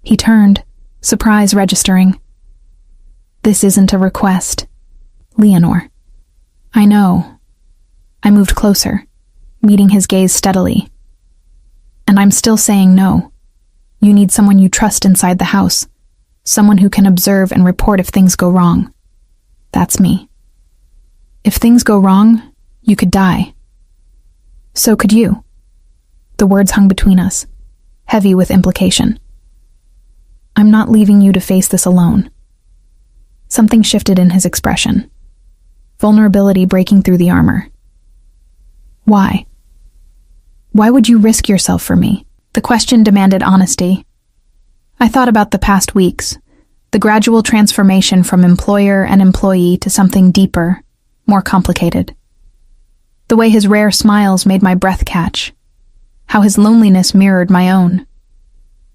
He turned, surprise registering. This isn't a request. Leonore. I know. I moved closer, meeting his gaze steadily. And I'm still saying no. You need someone you trust inside the house. Someone who can observe and report if things go wrong. That's me. If things go wrong, you could die. So could you. The words hung between us, heavy with implication. I'm not leaving you to face this alone. Something shifted in his expression. Vulnerability breaking through the armor. Why? Why would you risk yourself for me? The question demanded honesty. I thought about the past weeks, the gradual transformation from employer and employee to something deeper, more complicated. The way his rare smiles made my breath catch, how his loneliness mirrored my own,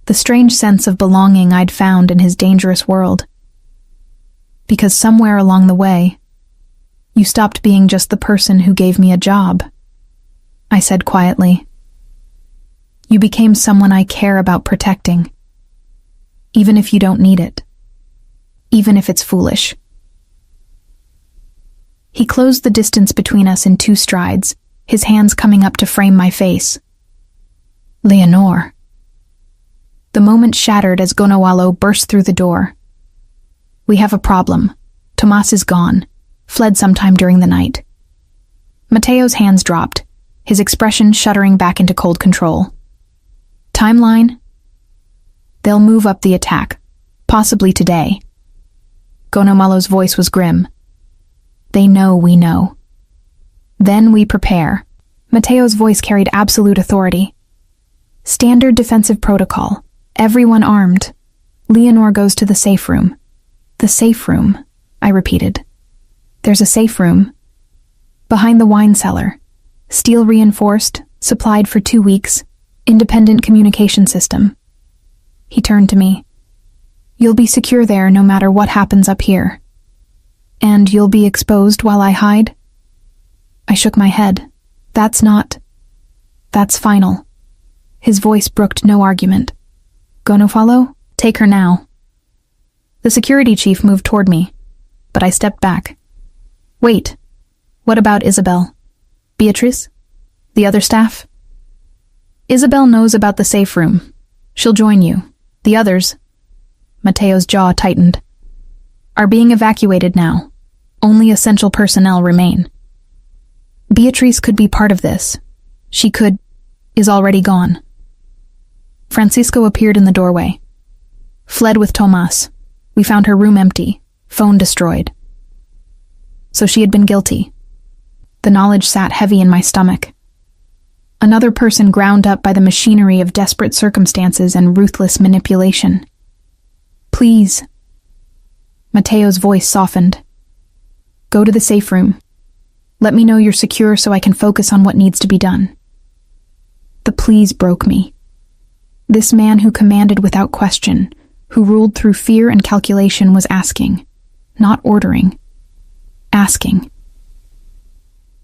the strange sense of belonging I'd found in his dangerous world. Because somewhere along the way, you stopped being just the person who gave me a job, I said quietly. You became someone I care about protecting, even if you don't need it, even if it's foolish. He closed the distance between us in 2 strides, his hands coming up to frame my face. Leonore. The moment shattered as Gonawalo burst through the door. We have a problem. Tomas is gone, fled sometime during the night. Mateo's hands dropped, his expression shuddering back into cold control. Timeline? They'll move up the attack, possibly today. Gonawalo's voice was grim. They know we know. Then we prepare. Mateo's voice carried absolute authority. Standard defensive protocol. Everyone armed. Leonore goes to the safe room. The safe room, I repeated. There's a safe room. Behind the wine cellar. Steel reinforced, supplied for 2 weeks. Independent communication system. He turned to me. You'll be secure there no matter what happens up here. And you'll be exposed while I hide? I shook my head. That's final. His voice brooked no argument. Gonofalo, take her now. The security chief moved toward me, but I stepped back. Wait, what about Isabel? Beatrice? The other staff? Isabel knows about the safe room. She'll join you. The others, Mateo's jaw tightened, are being evacuated now. Only essential personnel remain. Beatrice could be part of this. She is already gone. Francisco appeared in the doorway. Fled with Tomas. We found her room empty, phone destroyed. So she had been guilty. The knowledge sat heavy in my stomach. Another person ground up by the machinery of desperate circumstances and ruthless manipulation. Please. Mateo's voice softened. Go to the safe room. Let me know you're secure so I can focus on what needs to be done. The please broke me. This man who commanded without question, who ruled through fear and calculation, was asking, not ordering. Asking.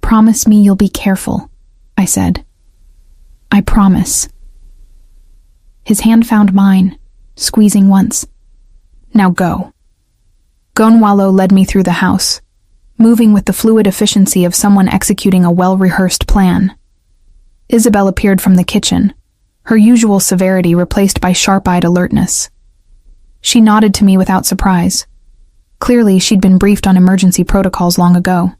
Promise me you'll be careful, I said. I promise. His hand found mine, squeezing once. Now go. Gonwalo led me through the house, moving with the fluid efficiency of someone executing a well-rehearsed plan. Isabel appeared from the kitchen, her usual severity replaced by sharp-eyed alertness. She nodded to me without surprise. Clearly, she'd been briefed on emergency protocols long ago.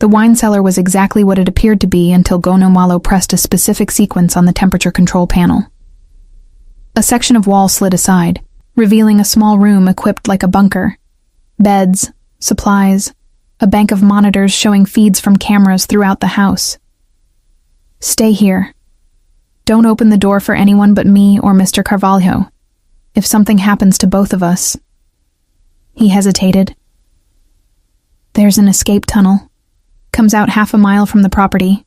The wine cellar was exactly what it appeared to be until Gonwalo pressed a specific sequence on the temperature control panel. A section of wall slid aside, revealing a small room equipped like a bunker. Beds, supplies, a bank of monitors showing feeds from cameras throughout the house. Stay here. Don't open the door for anyone but me or Mr. Carvalho. If something happens to both of us. He hesitated. There's an escape tunnel. Comes out 1/2 mile from the property.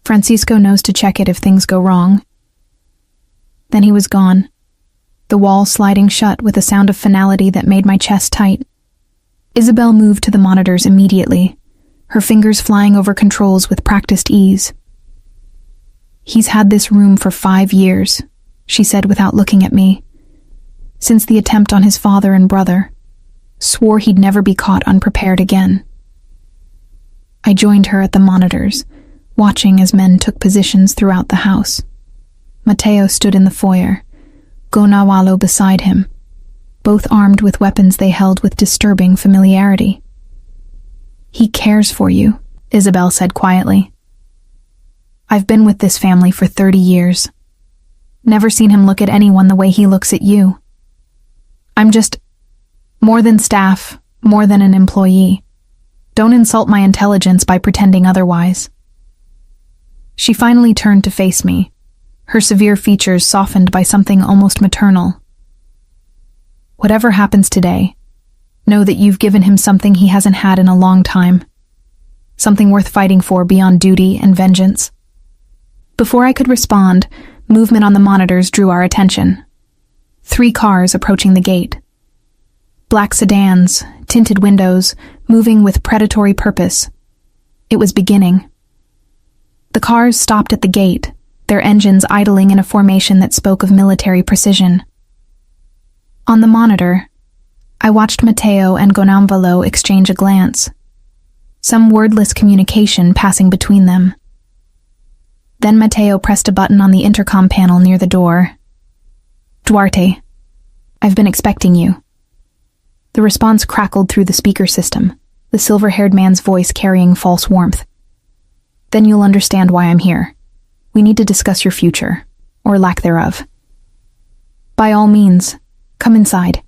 Francisco knows to check it if things go wrong. Then he was gone, the wall sliding shut with a sound of finality that made my chest tight. Isabel moved to the monitors immediately, her fingers flying over controls with practiced ease. He's had this room for 5 years, she said without looking at me. Since the attempt on his father and brother. Swore he'd never be caught unprepared again. I joined her at the monitors, watching as men took positions throughout the house. Mateo stood in the foyer, Gonawalo beside him, both armed with weapons they held with disturbing familiarity. He cares for you, Isabel said quietly. I've been with this family for 30 years. Never seen him look at anyone the way he looks at you. I'm just more than staff, more than an employee. Don't insult my intelligence by pretending otherwise. She finally turned to face me, her severe features softened by something almost maternal. Whatever happens today, know that you've given him something he hasn't had in a long time. Something worth fighting for beyond duty and vengeance. Before I could respond, movement on the monitors drew our attention. 3 cars approaching the gate. Black sedans, tinted windows, moving with predatory purpose. It was beginning. The cars stopped at the gate, their engines idling in a formation that spoke of military precision. On the monitor, I watched Matteo and Gonamvalo exchange a glance, some wordless communication passing between them. Then Matteo pressed a button on the intercom panel near the door. "Duarte, I've been expecting you." The response crackled through the speaker system, the silver-haired man's voice carrying false warmth. "Then you'll understand why I'm here. We need to discuss your future, or lack thereof. By all means, come inside.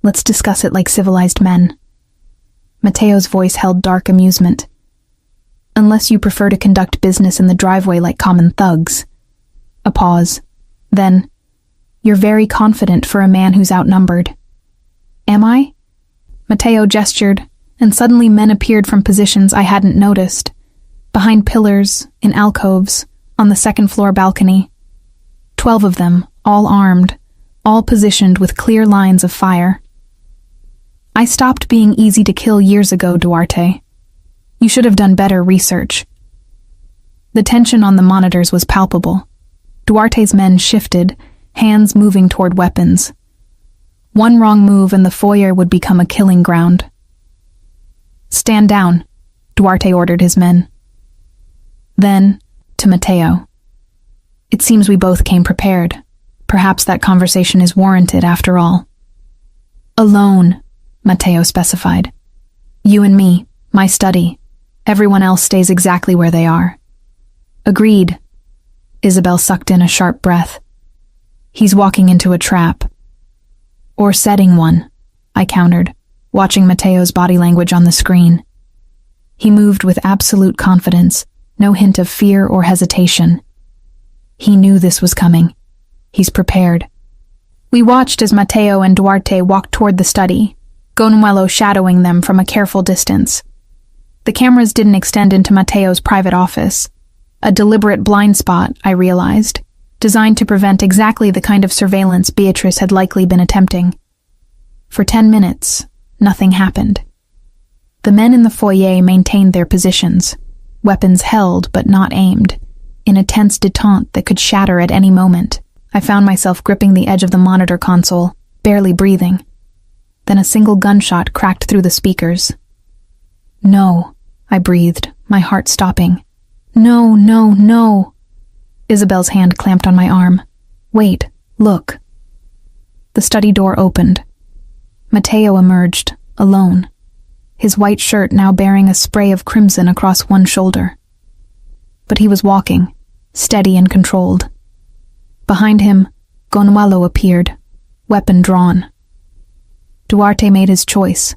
Let's discuss it like civilized men." Matteo's voice held dark amusement. "Unless you prefer to conduct business in the driveway like common thugs." A pause. Then, "You're very confident for a man who's outnumbered." "Am I?" Matteo gestured, and suddenly men appeared from positions I hadn't noticed. Behind pillars, in alcoves, on the second-floor balcony. 12 of them, all armed, all positioned with clear lines of fire. "I stopped being easy to kill years ago, Duarte. You should have done better research." The tension on the monitors was palpable. Duarte's men shifted, hands moving toward weapons. One wrong move and the foyer would become a killing ground. "Stand down," Duarte ordered his men. Then, to Matteo. "It seems we both came prepared. Perhaps that conversation is warranted after all." "Alone," Matteo specified. "You and me, my study. Everyone else stays exactly where they are." "Agreed." Isabel sucked in a sharp breath. "He's walking into a trap." "Or setting one," I countered, watching Matteo's body language on the screen. He moved with absolute confidence, no hint of fear or hesitation. He knew this was coming. He's prepared. We watched as Matteo and Duarte walked toward the study, Gonamvalo shadowing them from a careful distance. The cameras didn't extend into Matteo's private office, a deliberate blind spot, I realized, designed to prevent exactly the kind of surveillance Beatrice had likely been attempting. For 10 minutes, nothing happened. The men in the foyer maintained their positions, weapons held but not aimed, in a tense detente that could shatter at any moment. I found myself gripping the edge of the monitor console, barely breathing. Then a single gunshot cracked through the speakers. "No," I breathed, my heart stopping. "No, no, no." Isabel's hand clamped on my arm. "Wait, look." The study door opened. Matteo emerged, alone, his white shirt now bearing a spray of crimson across one shoulder. But he was walking, steady and controlled. Behind him, Gonamvalo appeared, weapon drawn. "Duarte made his choice,"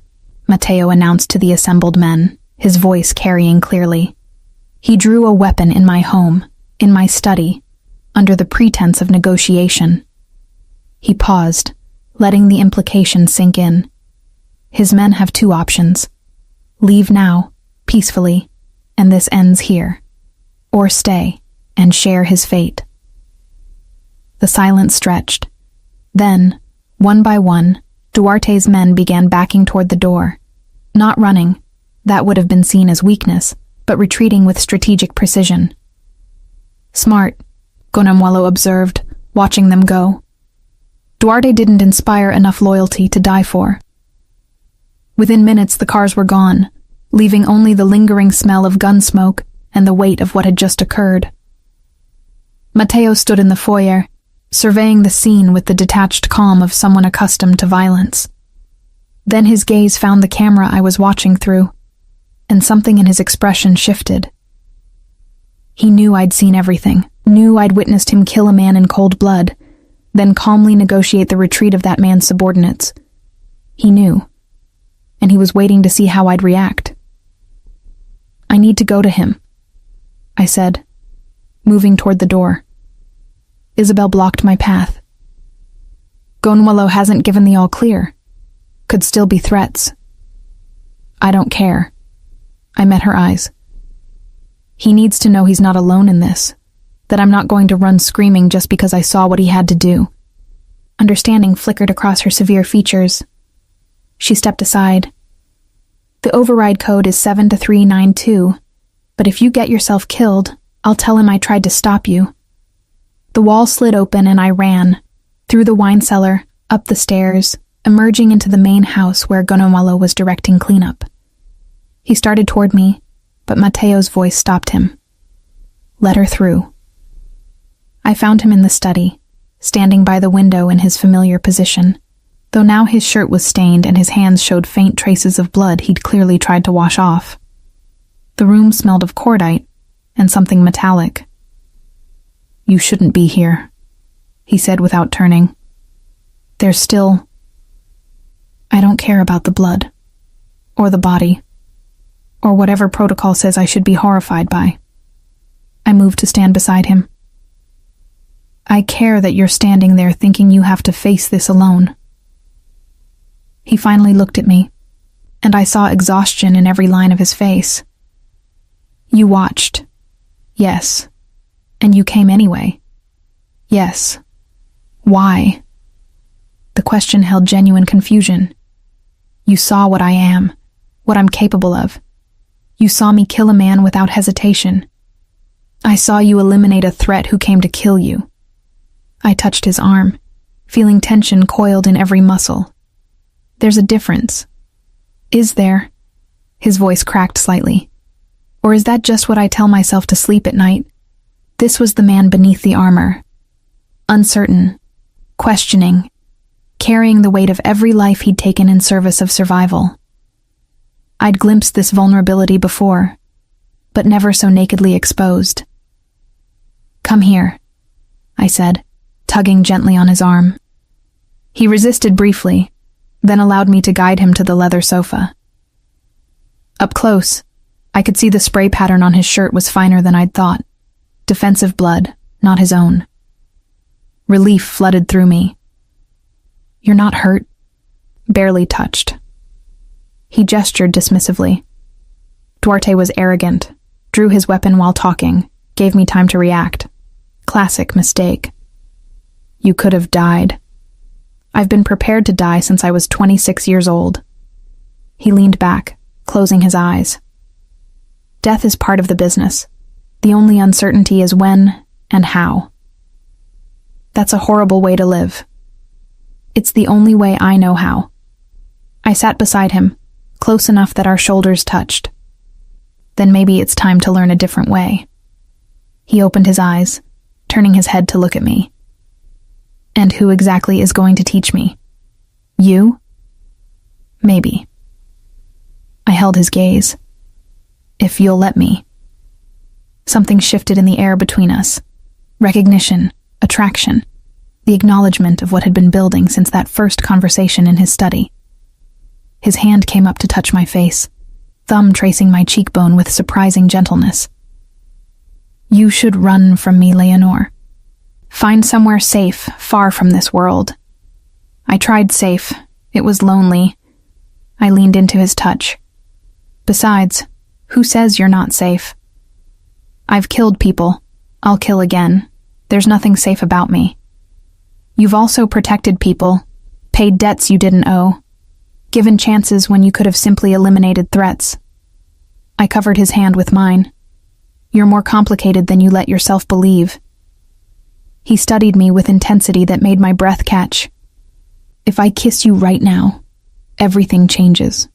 Matteo announced to the assembled men, his voice carrying clearly. "He drew a weapon in my home, in my study, under the pretense of negotiation." He paused, letting the implication sink in. His men have 2 options. Leave now, peacefully, and this ends here. Or stay, and share his fate. The silence stretched. Then, one by one, Duarte's men began backing toward the door. Not running, that would have been seen as weakness, but retreating with strategic precision. "Smart," Gonamvalo observed, watching them go. Duarte didn't inspire enough loyalty to die for. Within minutes the cars were gone, leaving only the lingering smell of gun smoke and the weight of what had just occurred. Matteo stood in the foyer, surveying the scene with the detached calm of someone accustomed to violence. Then his gaze found the camera I was watching through, and something in his expression shifted. He knew I'd seen everything, knew I'd witnessed him kill a man in cold blood, then calmly negotiate the retreat of that man's subordinates. He knew, and he was waiting to see how I'd react. "I need to go to him," I said. moving toward the door. Isabel blocked my path. Gonwalo hasn't given the all clear. Could still be threats. I don't care. I met her eyes. He needs to know he's not alone in this, that I'm not going to run screaming just because I saw what he had to do. Understanding flickered across her severe features. She stepped aside. The override code is 72392, but if you get yourself killed, I'll tell him I tried to stop you. The wall slid open and I ran, through the wine cellar, up the stairs, emerging into the main house where Gonwalo was directing cleanup. He started toward me, but Mateo's voice stopped him. Let her through. I found him in the study, standing by the window in his familiar position, though now his shirt was stained and his hands showed faint traces of blood he'd clearly tried to wash off. The room smelled of cordite and something metallic. You shouldn't be here, he said without turning. There's still... I don't care about the blood, or the body, or whatever protocol says I should be horrified by. I moved to stand beside him. I care that you're standing there thinking you have to face this alone. He finally looked at me, and I saw exhaustion in every line of his face. You watched. Yes. And you came anyway. Yes. Why? The question held genuine confusion. You saw what I am, what I'm capable of. You saw me kill a man without hesitation. I saw you eliminate a threat who came to kill you. I touched his arm, feeling tension coiled in every muscle. There's a difference. Is there? His voice cracked slightly. Or is that just what I tell myself to sleep at night? This was the man beneath the armor. Uncertain, questioning, carrying the weight of every life he'd taken in service of survival. I'd glimpsed this vulnerability before, but never so nakedly exposed. Come here, I said, tugging gently on his arm. He resisted briefly, then allowed me to guide him to the leather sofa. Up close, I could see the spray pattern on his shirt was finer than I'd thought. Defensive blood, not his own. Relief flooded through me. You're not hurt? Barely touched. He gestured dismissively. Duarte was arrogant, drew his weapon while talking, gave me time to react. Classic mistake. You could have died. I've been prepared to die since I was 26 years old. He leaned back, closing his eyes. Death is part of the business. The only uncertainty is when and how. That's a horrible way to live. It's the only way I know how. I sat beside him, close enough that our shoulders touched. Then maybe it's time to learn a different way. He opened his eyes, turning his head to look at me. And who exactly is going to teach me? You? Maybe. I held his gaze. If you'll let me. Something shifted in the air between us. Recognition, attraction, the acknowledgement of what had been building since that first conversation in his study. His hand came up to touch my face, thumb tracing my cheekbone with surprising gentleness. You should run from me, Leonore. Find somewhere safe, far from this world. I tried safe. It was lonely. I leaned into his touch. Besides, who says you're not safe? I've killed people. I'll kill again. There's nothing safe about me. You've also protected people, paid debts you didn't owe, given chances when you could have simply eliminated threats. I covered his hand with mine. You're more complicated than you let yourself believe. He studied me with intensity that made my breath catch. If I kiss you right now, everything changes.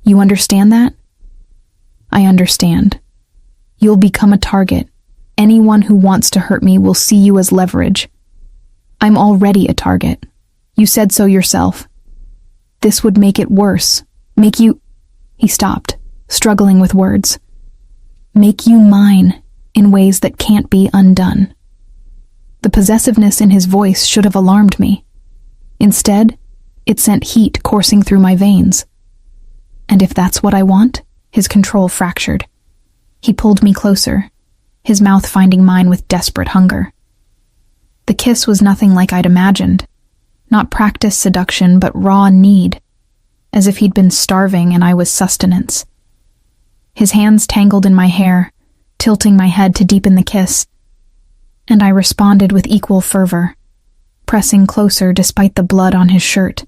You understand that? I understand. You'll become a target. Anyone who wants to hurt me will see you as leverage. I'm already a target. You said so yourself. This would make it worse. Make you... He stopped, struggling with words. Make you mine in ways that can't be undone. The possessiveness in his voice should have alarmed me. Instead, it sent heat coursing through my veins. And if that's what I want, his control fractured. He pulled me closer, his mouth finding mine with desperate hunger. The kiss was nothing like I'd imagined. Not practiced seduction, but raw need, as if he'd been starving and I was sustenance. His hands tangled in my hair, tilting my head to deepen the kiss, and I responded with equal fervor, pressing closer despite the blood on his shirt,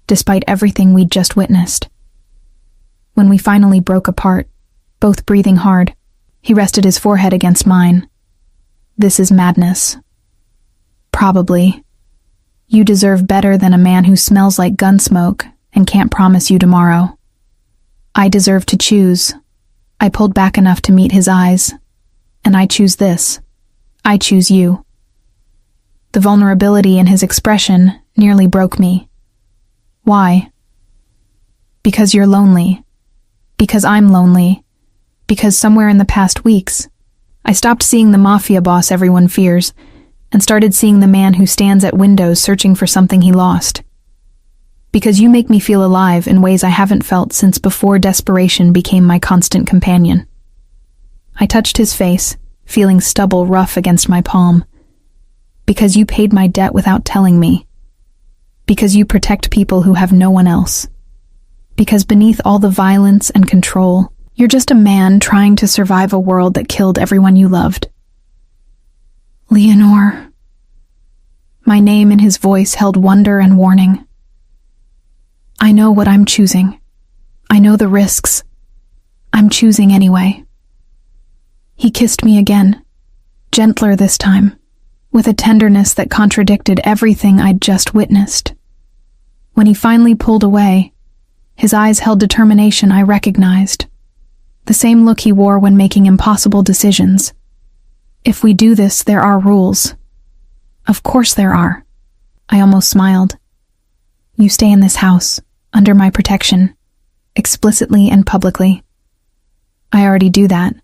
despite everything we'd just witnessed. When we finally broke apart, both breathing hard, he rested his forehead against mine. "This is madness." "Probably. You deserve better than a man who smells like gun smoke and can't promise you tomorrow." I deserve to choose. I pulled back enough to meet his eyes. "And I choose this. I choose you." The vulnerability in his expression nearly broke me. "Why?" "Because you're lonely. Because I'm lonely. Because somewhere in the past weeks, I stopped seeing the Mafia boss everyone fears and started seeing the man who stands at windows searching for something he lost. Because you make me feel alive in ways I haven't felt since before desperation became my constant companion." I touched his face, feeling stubble rough against my palm. "Because you paid my debt without telling me. Because you protect people who have no one else. Because beneath all the violence and control, you're just a man trying to survive a world that killed everyone you loved." "Leonore." My name in his voice held wonder and warning. "I know what I'm choosing. I know the risks. I'm choosing anyway." He kissed me again, gentler this time, with a tenderness that contradicted everything I'd just witnessed. When he finally pulled away, his eyes held determination I recognized. The same look he wore when making impossible decisions. "If we do this, there are rules." "Of course there are." I almost smiled. "You stay in this house, under my protection, explicitly and publicly." "I already do that."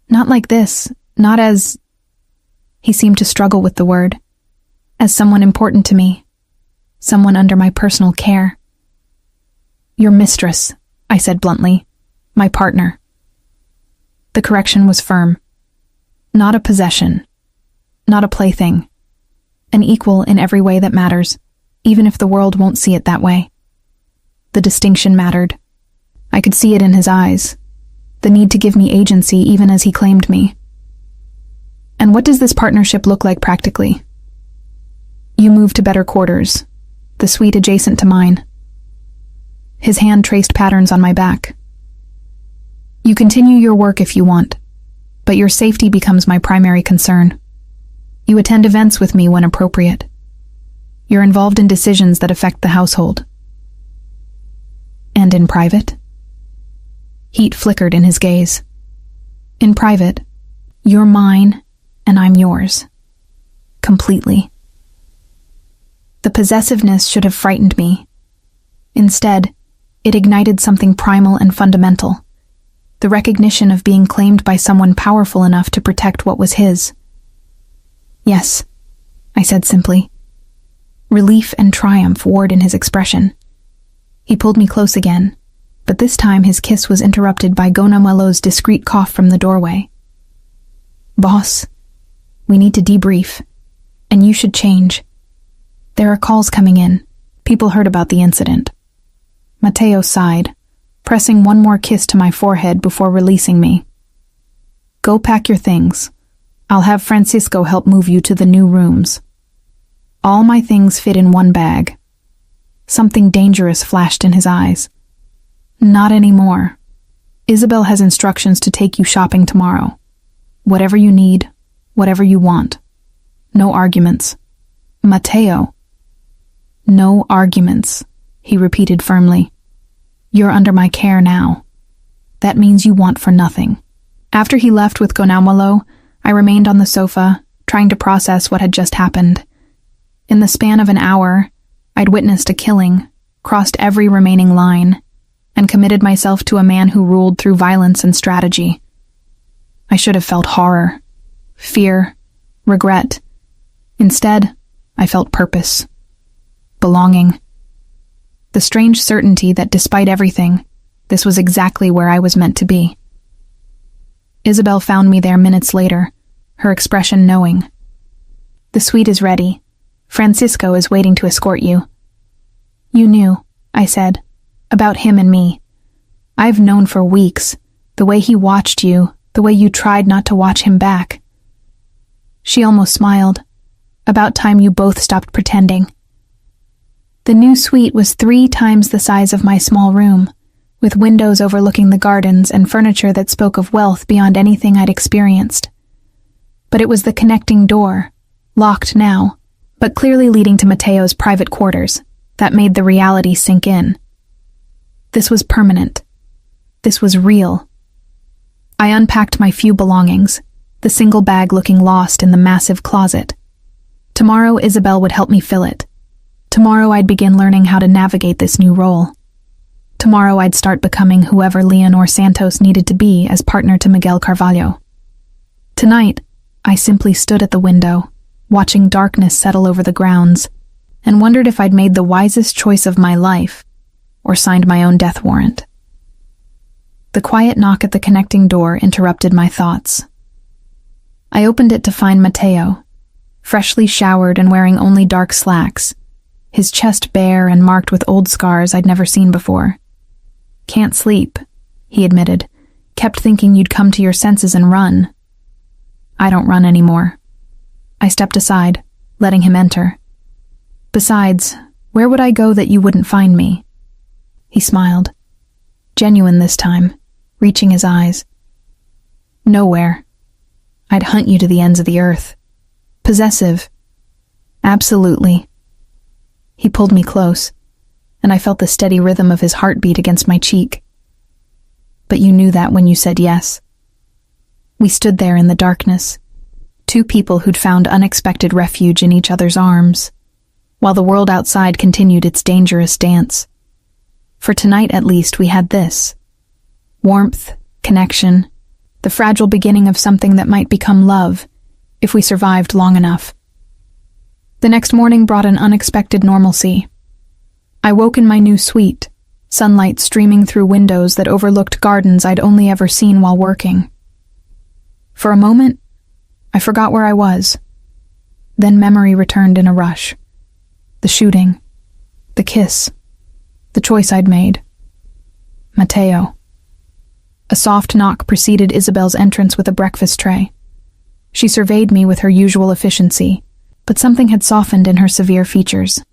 "Not like this, not as—" He seemed to struggle with the word. "As someone important to me. Someone under my personal care." "Your mistress," I said bluntly. "My partner." The correction was firm. Not a possession. Not a plaything. An equal in every way that matters, even if the world won't see it that way. The distinction mattered. I could see it in his eyes. The need to give me agency even as he claimed me. "And what does this partnership look like practically?" "You move to better quarters, the suite adjacent to mine." His hand traced patterns on my back. "You continue your work if you want, but your safety becomes my primary concern. You attend events with me when appropriate. You're involved in decisions that affect the household." "And in private?" Heat flickered in his gaze. "In private, you're mine and I'm yours. Completely." The possessiveness should have frightened me. Instead, it ignited something primal and fundamental. The recognition of being claimed by someone powerful enough to protect what was his. "Yes," I said simply. Relief and triumph warred in his expression. He pulled me close again, but this time his kiss was interrupted by Gonamalo's discreet cough from the doorway. "Boss, we need to debrief, and you should change. There are calls coming in. People heard about the incident." Mateo sighed, pressing one more kiss to my forehead before releasing me. "Go pack your things. I'll have Francisco help move you to the new rooms." All my things fit in one bag. Something dangerous flashed in his eyes. "Not anymore. Isabel has instructions to take you shopping tomorrow. Whatever you need, whatever you want. No arguments." "Mateo." "No arguments," he repeated firmly. "You're under my care now. That means you want for nothing." After he left with Gonamalo, I remained on the sofa, trying to process what had just happened. In the span of an hour, I'd witnessed a killing, crossed every remaining line, and committed myself to a man who ruled through violence and strategy. I should have felt horror, fear, regret. Instead, I felt purpose, belonging. The strange certainty that despite everything, this was exactly where I was meant to be. Isabel found me there minutes later, her expression knowing. "The suite is ready. Francisco is waiting to escort you." "You knew," I said, "about him and me. I've known for weeks, the way he watched you, the way you tried not to watch him back." She almost smiled. "About time you both stopped pretending." The new suite was 3 times the size of my small room, with windows overlooking the gardens and furniture that spoke of wealth beyond anything I'd experienced. But it was the connecting door, locked now, but clearly leading to Mateo's private quarters, that made the reality sink in. This was permanent. This was real. I unpacked my few belongings, the single bag looking lost in the massive closet. Tomorrow Isabel would help me fill it. Tomorrow I'd begin learning how to navigate this new role. Tomorrow I'd start becoming whoever Leonor Santos needed to be as partner to Miguel Carvalho. Tonight, I simply stood at the window, watching darkness settle over the grounds, and wondered if I'd made the wisest choice of my life, or signed my own death warrant. The quiet knock at the connecting door interrupted my thoughts. I opened it to find Mateo, freshly showered and wearing only dark slacks, his chest bare and marked with old scars I'd never seen before. "Can't sleep," he admitted. "Kept thinking you'd come to your senses and run." "I don't run anymore." I stepped aside, letting him enter. "Besides, where would I go that you wouldn't find me?" He smiled. Genuine this time, reaching his eyes. "Nowhere. I'd hunt you to the ends of the earth." "Possessive." "Absolutely." He pulled me close, and I felt the steady rhythm of his heartbeat against my cheek. "But you knew that when you said yes." We stood there in the darkness, 2 people who'd found unexpected refuge in each other's arms, while the world outside continued its dangerous dance. For tonight at least we had this: warmth, connection, the fragile beginning of something that might become love, if we survived long enough. The next morning brought an unexpected normalcy. I woke in my new suite, sunlight streaming through windows that overlooked gardens I'd only ever seen while working. For a moment, I forgot where I was. Then memory returned in a rush. The shooting, the kiss, the choice I'd made. Mateo. A soft knock preceded Isabel's entrance with a breakfast tray. She surveyed me with her usual efficiency, but something had softened in her severe features.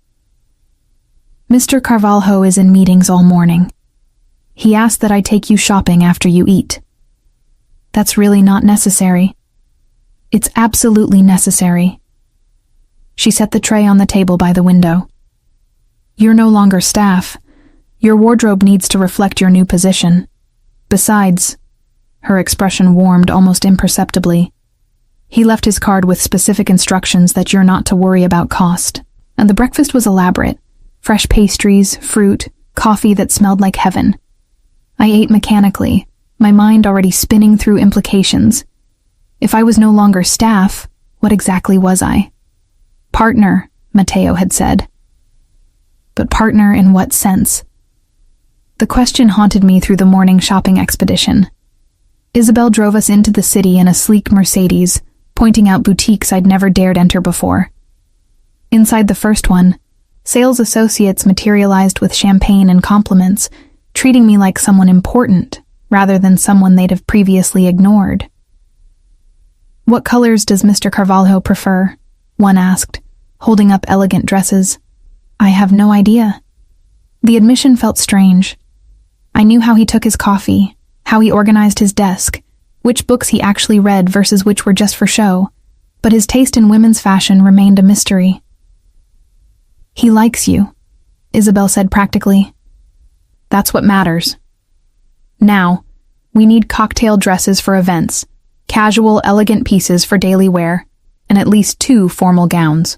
"Mr. Carvalho is in meetings all morning. He asked that I take you shopping after you eat." "That's really not necessary." "It's absolutely necessary." She set the tray on the table by the window. "You're no longer staff. Your wardrobe needs to reflect your new position. Besides," her expression warmed almost imperceptibly, "he left his card with specific instructions that you're not to worry about cost." And the breakfast was elaborate. Fresh pastries, fruit, coffee that smelled like heaven. I ate mechanically, my mind already spinning through implications. If I was no longer staff, what exactly was I? "Partner," Mateo had said. But partner in what sense? The question haunted me through the morning shopping expedition. Isabel drove us into the city in a sleek Mercedes, pointing out boutiques I'd never dared enter before. Inside the first one, sales associates materialized with champagne and compliments, treating me like someone important, rather than someone they'd have previously ignored. "What colors does Mr. Carvalho prefer?" one asked, holding up elegant dresses. "I have no idea." The admission felt strange. I knew how he took his coffee, how he organized his desk, which books he actually read versus which were just for show, but his taste in women's fashion remained a mystery. "He likes you," Isabel said practically. "That's what matters. Now, we need cocktail dresses for events, casual, elegant pieces for daily wear, and at least 2 formal gowns."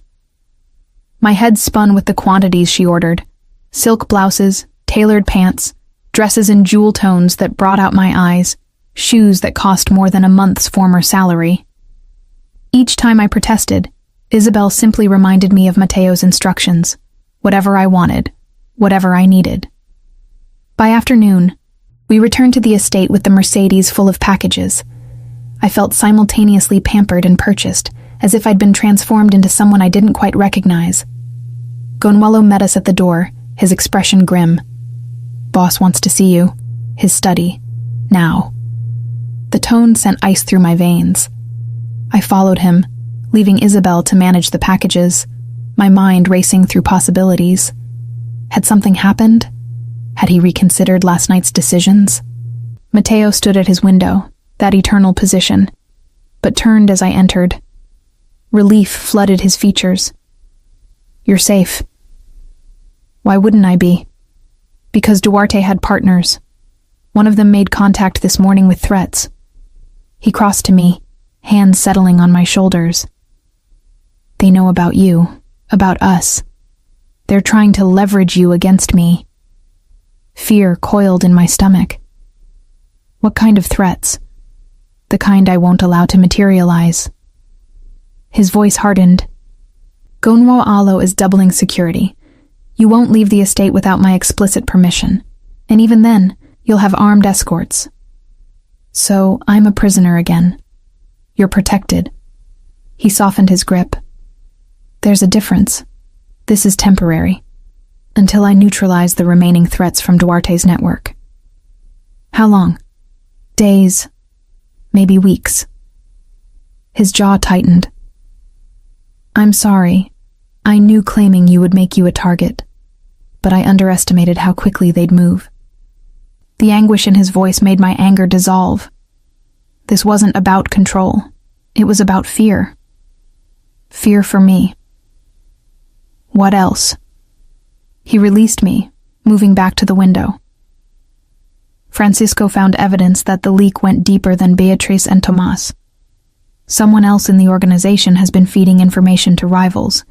My head spun with the quantities she ordered: silk blouses, tailored pants, dresses in jewel tones that brought out my eyes, shoes that cost more than a month's former salary. Each time I protested, Isabel simply reminded me of Mateo's instructions: whatever I wanted, whatever I needed. By afternoon, we returned to the estate with the Mercedes full of packages. I felt simultaneously pampered and purchased, as if I'd been transformed into someone I didn't quite recognize. Gonwalo met us at the door, his expression grim. "Boss wants to see you. His study. Now." The tone sent ice through my veins. I followed him, leaving Isabel to manage the packages, my mind racing through possibilities. Had something happened? Had he reconsidered last night's decisions? Matteo stood at his window, that eternal position, but turned as I entered. Relief flooded his features. "You're safe." Why wouldn't I be? Because Duarte had partners. One of them made contact this morning with threats. He crossed to me, hands settling on my shoulders. "They know about you, about us. They're trying to leverage you against me." Fear coiled in my stomach. What kind of threats? The kind I won't allow to materialize. His voice hardened. "Gonwalo is doubling security. You won't leave the estate without my explicit permission, and even then, you'll have armed escorts. So I'm a prisoner again. You're protected." He softened his grip. "There's a difference. This is temporary, until I neutralize the remaining threats from Duarte's network." "How long?" "Days, maybe weeks." His jaw tightened. "I'm sorry. I knew claiming you would make you a target, but I underestimated how quickly they'd move." The anguish in his voice made my anger dissolve. This wasn't about control. It was about fear. Fear for me. "What else?" He released me, moving back to the window. Francisco found evidence that the leak went deeper than Beatriz and Tomas. Someone else in the organization has been feeding information to rivals.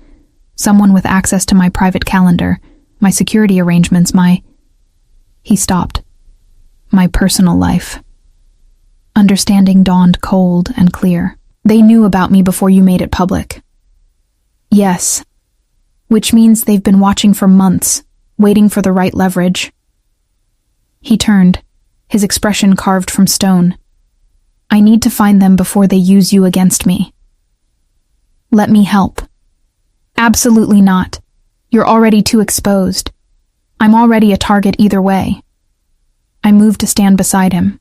Someone with access to my private calendar, my security arrangements, He stopped. My personal life. Understanding dawned cold and clear. "They knew about me before you made it public." "Yes. Which means they've been watching for months, waiting for the right leverage." He turned, his expression carved from stone. "I need to find them before they use you against me." "Let me help." "Absolutely not. You're already too exposed. I'm already a target either way." I moved to stand beside him.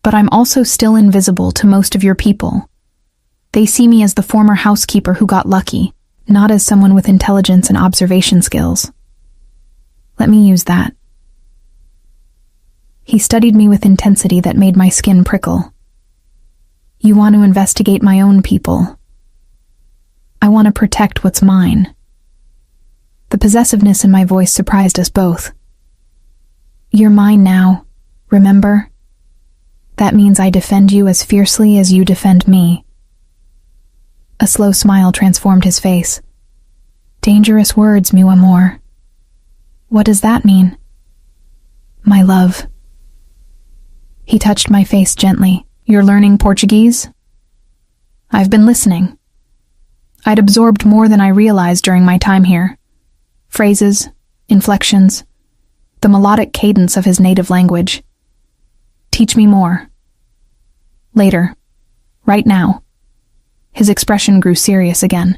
"But I'm also still invisible to most of your people. They see me as the former housekeeper who got lucky, not as someone with intelligence and observation skills. Let me use that." He studied me with intensity that made my skin prickle. "You want to investigate my own people. I want to protect what's mine." The possessiveness in my voice surprised us both. "You're mine now, remember? That means I defend you as fiercely as you defend me." A slow smile transformed his face. "Dangerous words, meu amor." "What does that mean?" "My love." He touched my face gently. "You're learning Portuguese?" "I've been listening." I'd absorbed more than I realized during my time here. Phrases, inflections, the melodic cadence of his native language. "Teach me more." "Later. Right now." His expression grew serious again.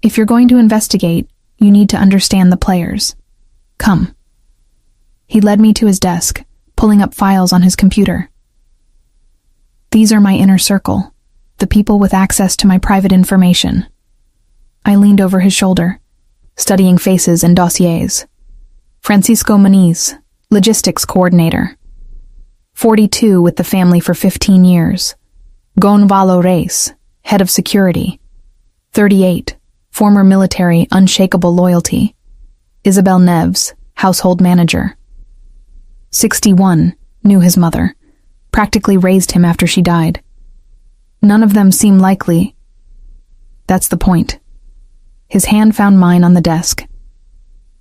"If you're going to investigate, you need to understand the players. Come." He led me to his desk, pulling up files on his computer. "These are my inner circle, the people with access to my private information." I leaned over his shoulder, studying faces and dossiers. Francisco Muniz, logistics coordinator. 42 with the family for 15 years. Gonwalo Reis, head of security. 38, former military, unshakable loyalty. Isabel Neves, household manager. 61, knew his mother, practically raised him after she died. None of them seem likely. That's the point. His hand found mine on the desk.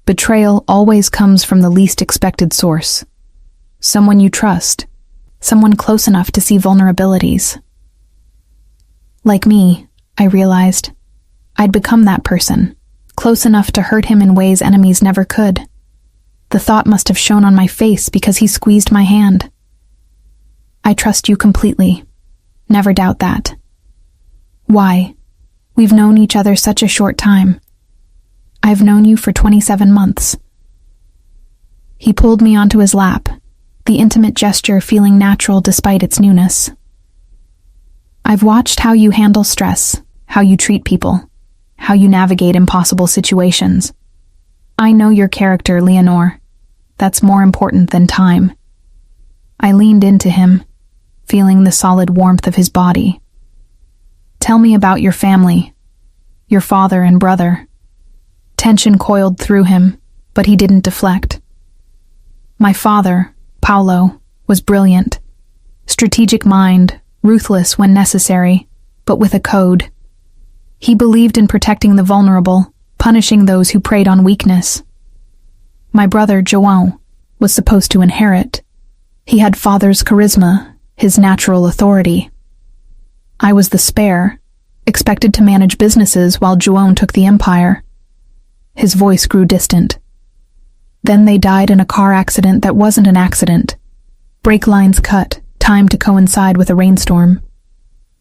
Betrayal always comes from the least expected source. Someone you trust. Someone close enough to see vulnerabilities. Like me, I realized, I'd become that person, close enough to hurt him in ways enemies never could. The thought must have shown on my face because he squeezed my hand. I trust you completely. Never doubt that. Why? We've known each other such a short time. I've known you for 27 months. He pulled me onto his lap, the intimate gesture feeling natural despite its newness. I've watched how you handle stress, how you treat people, how you navigate impossible situations. I know your character, Leonore. That's more important than time. I leaned into him, feeling the solid warmth of his body. Tell me about your family, your father and brother. Tension coiled through him, but he didn't deflect. My father, Paolo, was brilliant. Strategic mind, ruthless when necessary, but with a code. He believed in protecting the vulnerable, punishing those who preyed on weakness. My brother, João, was supposed to inherit. He had father's charisma, his natural authority. I was the spare, expected to manage businesses while João took the empire. His voice grew distant. Then they died in a car accident that wasn't an accident. Brake lines cut, timed to coincide with a rainstorm.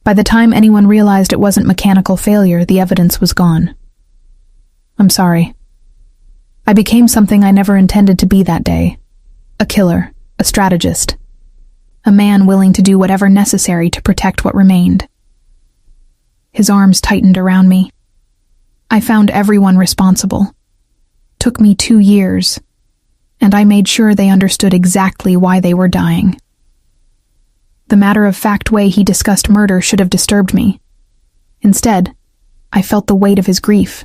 By the time anyone realized it wasn't mechanical failure, the evidence was gone. I'm sorry. I became something I never intended to be that day. A killer, a strategist. A man willing to do whatever necessary to protect what remained. His arms tightened around me. I found everyone responsible. Took me 2 years, and I made sure they understood exactly why they were dying. The matter-of-fact way he discussed murder should have disturbed me. Instead, I felt the weight of his grief,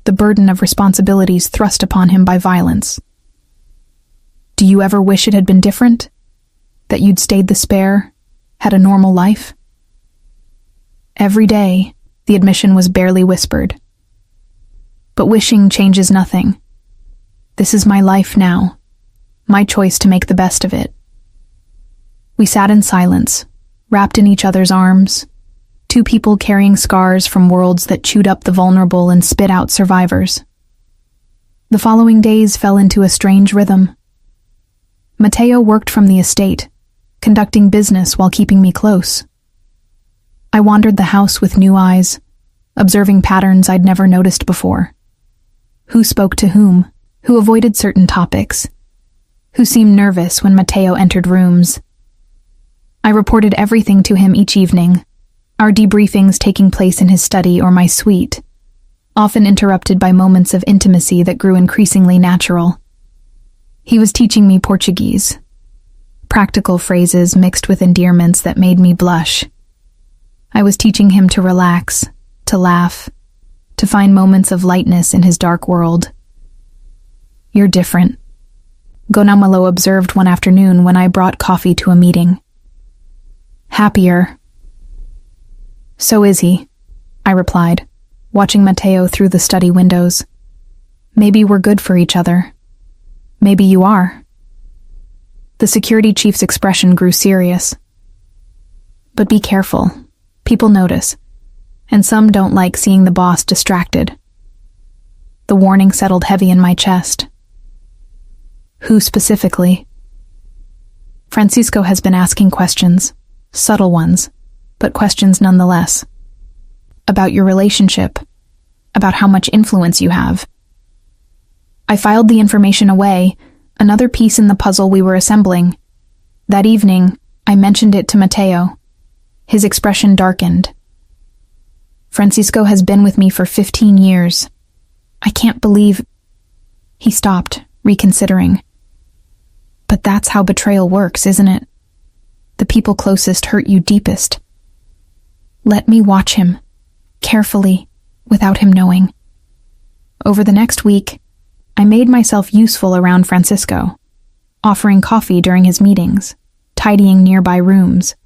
the burden of responsibilities thrust upon him by violence. Do you ever wish it had been different? That you'd stayed the spare, had a normal life? Every day, the admission was barely whispered. But wishing changes nothing. This is my life now, my choice to make the best of it. We sat in silence, wrapped in each other's arms, 2 people carrying scars from worlds that chewed up the vulnerable and spit out survivors. The following days fell into a strange rhythm. Matteo worked from the estate, conducting business while keeping me close. I wandered the house with new eyes, observing patterns I'd never noticed before. Who spoke to whom, who avoided certain topics, who seemed nervous when Matteo entered rooms. I reported everything to him each evening, our debriefings taking place in his study or my suite, often interrupted by moments of intimacy that grew increasingly natural. He was teaching me Portuguese, practical phrases mixed with endearments that made me blush. I was teaching him to relax, to laugh, to find moments of lightness in his dark world. You're different, Gonamalo observed one afternoon when I brought coffee to a meeting. Happier. So is he, I replied, watching Matteo through the study windows. Maybe we're good for each other. Maybe you are. The security chief's expression grew serious. But be careful. People notice, and some don't like seeing the boss distracted. The warning settled heavy in my chest. Who specifically? Francisco has been asking questions, subtle ones, but questions nonetheless. About your relationship, about how much influence you have. I filed the information away, another piece in the puzzle we were assembling. That evening, I mentioned it to Matteo. His expression darkened. Francisco has been with me for 15 years. I can't believe... He stopped, reconsidering. But that's how betrayal works, isn't it? The people closest hurt you deepest. Let me watch him, carefully, without him knowing. Over the next week, I made myself useful around Francisco, offering coffee during his meetings, tidying nearby rooms,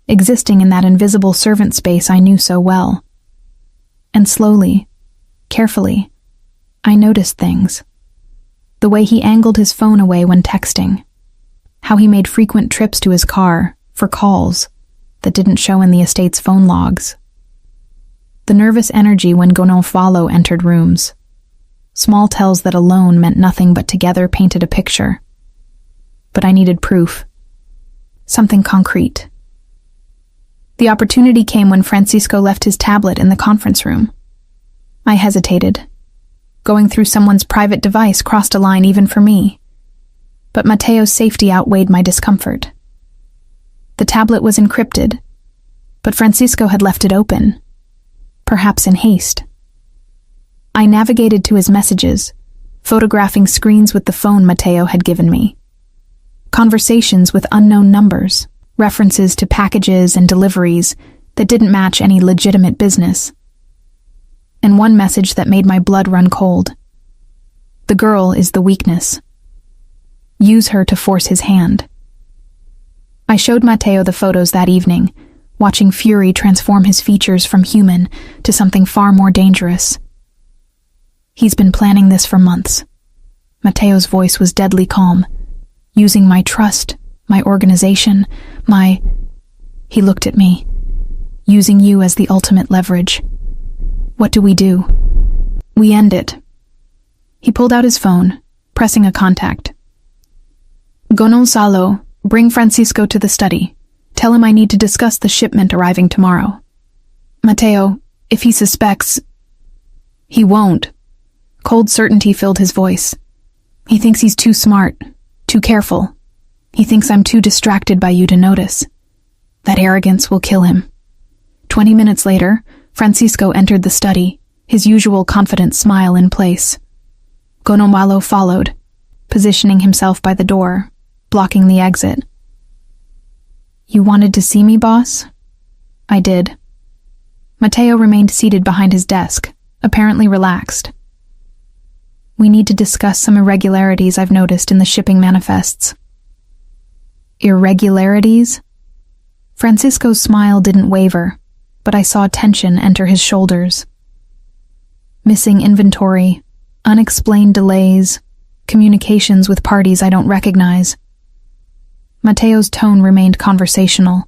existing in that invisible servant space I knew so well. And slowly, carefully, I noticed things. The way he angled his phone away when texting. How he made frequent trips to his car for calls that didn't show in the estate's phone logs. The nervous energy when Gonfalo entered rooms. Small tells that alone meant nothing but together painted a picture. But I needed proof. something concrete. The opportunity came when Francisco left his tablet in the conference room. I hesitated. Going through someone's private device crossed a line even for me. But Mateo's safety outweighed my discomfort. The tablet was encrypted, but Francisco had left it open, perhaps in haste. I navigated to his messages, photographing screens with the phone Mateo had given me. Conversations with unknown numbers, references to packages and deliveries that didn't match any legitimate business. And one message that made my blood run cold. The girl is the weakness. Use her to force his hand. I showed Mateo the photos that evening, watching fury transform his features from human to something far more dangerous. He's been planning this for months. Mateo's voice was deadly calm, using my trust, my organization, He looked at me, using you as the ultimate leverage. What do? We end it. He pulled out his phone, pressing a contact. Gonzalo, bring Francisco to the study. Tell him I need to discuss the shipment arriving tomorrow. Mateo, if he suspects... He won't. Cold certainty filled his voice. He thinks he's too smart, too careful. He thinks I'm too distracted by you to notice. That arrogance will kill him. 20 minutes later, Francisco entered the study, his usual confident smile in place. Gonzalo followed, positioning himself by the door, blocking the exit. You wanted to see me, boss? I did. Mateo remained seated behind his desk, apparently relaxed. We need to discuss some irregularities I've noticed in the shipping manifests. Irregularities? Francisco's smile didn't waver, but I saw tension enter his shoulders. Missing inventory, unexplained delays, communications with parties I don't recognize. Mateo's tone remained conversational.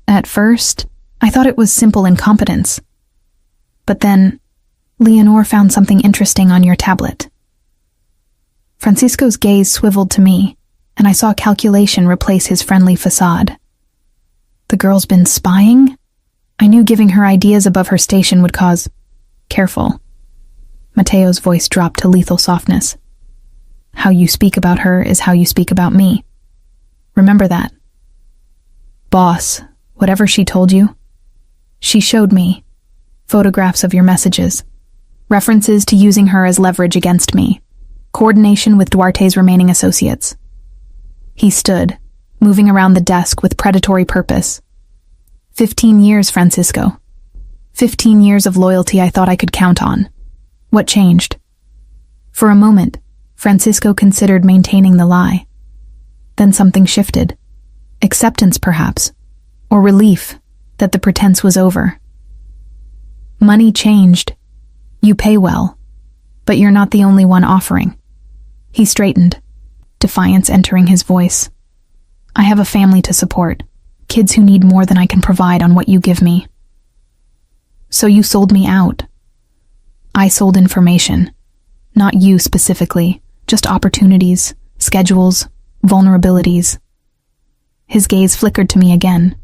At first, I thought it was simple incompetence. But then, Leonore found something interesting on your tablet. Francisco's gaze swiveled to me, and I saw calculation replace his friendly facade. The girl's been spying? I knew giving her ideas above her station would cause... Careful. Mateo's voice dropped to lethal softness. How you speak about her is how you speak about me. Remember that. Boss, whatever she told you, she showed me photographs of your messages, references to using her as leverage against me, coordination with Duarte's remaining associates. He stood, moving around the desk with predatory purpose. 15 years, Francisco. 15 years of loyalty I thought I could count on. What changed? For a moment, Francisco considered maintaining the lie. Then something shifted. Acceptance, perhaps, or relief that the pretense was over. Money changed. You pay well, but you're not the only one offering. He straightened, defiance entering his voice. I have a family to support, kids who need more than I can provide on what you give me. So you sold me out. I sold information, not you specifically, just opportunities, schedules, vulnerabilities. His gaze flickered to me again.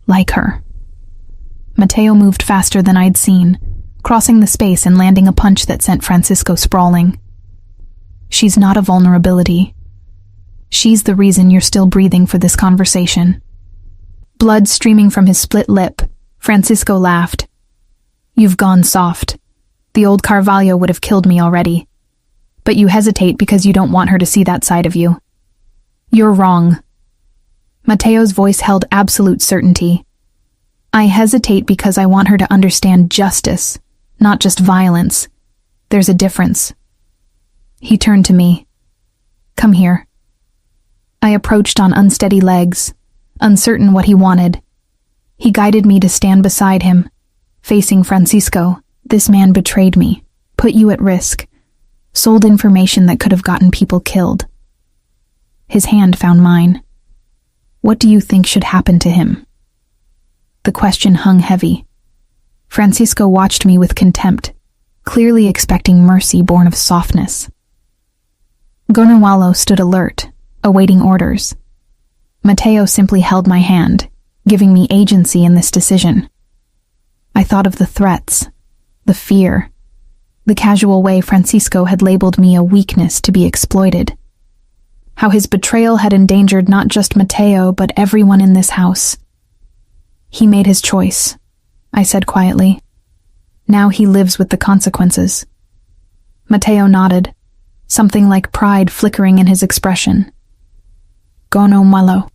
Like her. Mateo moved faster than I'd seen, crossing the space and landing a punch that sent Francisco sprawling. She's not a vulnerability. She's the reason you're still breathing for this conversation. Blood streaming from his split lip, Francisco laughed. You've gone soft. The old Carvalho would have killed me already. But you hesitate because you don't want her to see that side of you. You're wrong. Mateo's voice held absolute certainty. I hesitate because I want her to understand justice, not just violence. There's a difference. He turned to me. Come here. I approached on unsteady legs, uncertain what he wanted. He guided me to stand beside him, facing Francisco. This man betrayed me, put you at risk, sold information that could have gotten people killed. His hand found mine. What do you think should happen to him? The question hung heavy. Francisco watched me with contempt, clearly expecting mercy born of softness. Gonzalo stood alert, awaiting orders. Mateo simply held my hand, giving me agency in this decision. I thought of the threats, the fear, the casual way Francisco had labeled me a weakness to be exploited. How his betrayal had endangered not just Mateo, but everyone in this house. He made his choice, I said quietly. Now he lives with the consequences. Mateo nodded, something like pride flickering in his expression. Gono malo.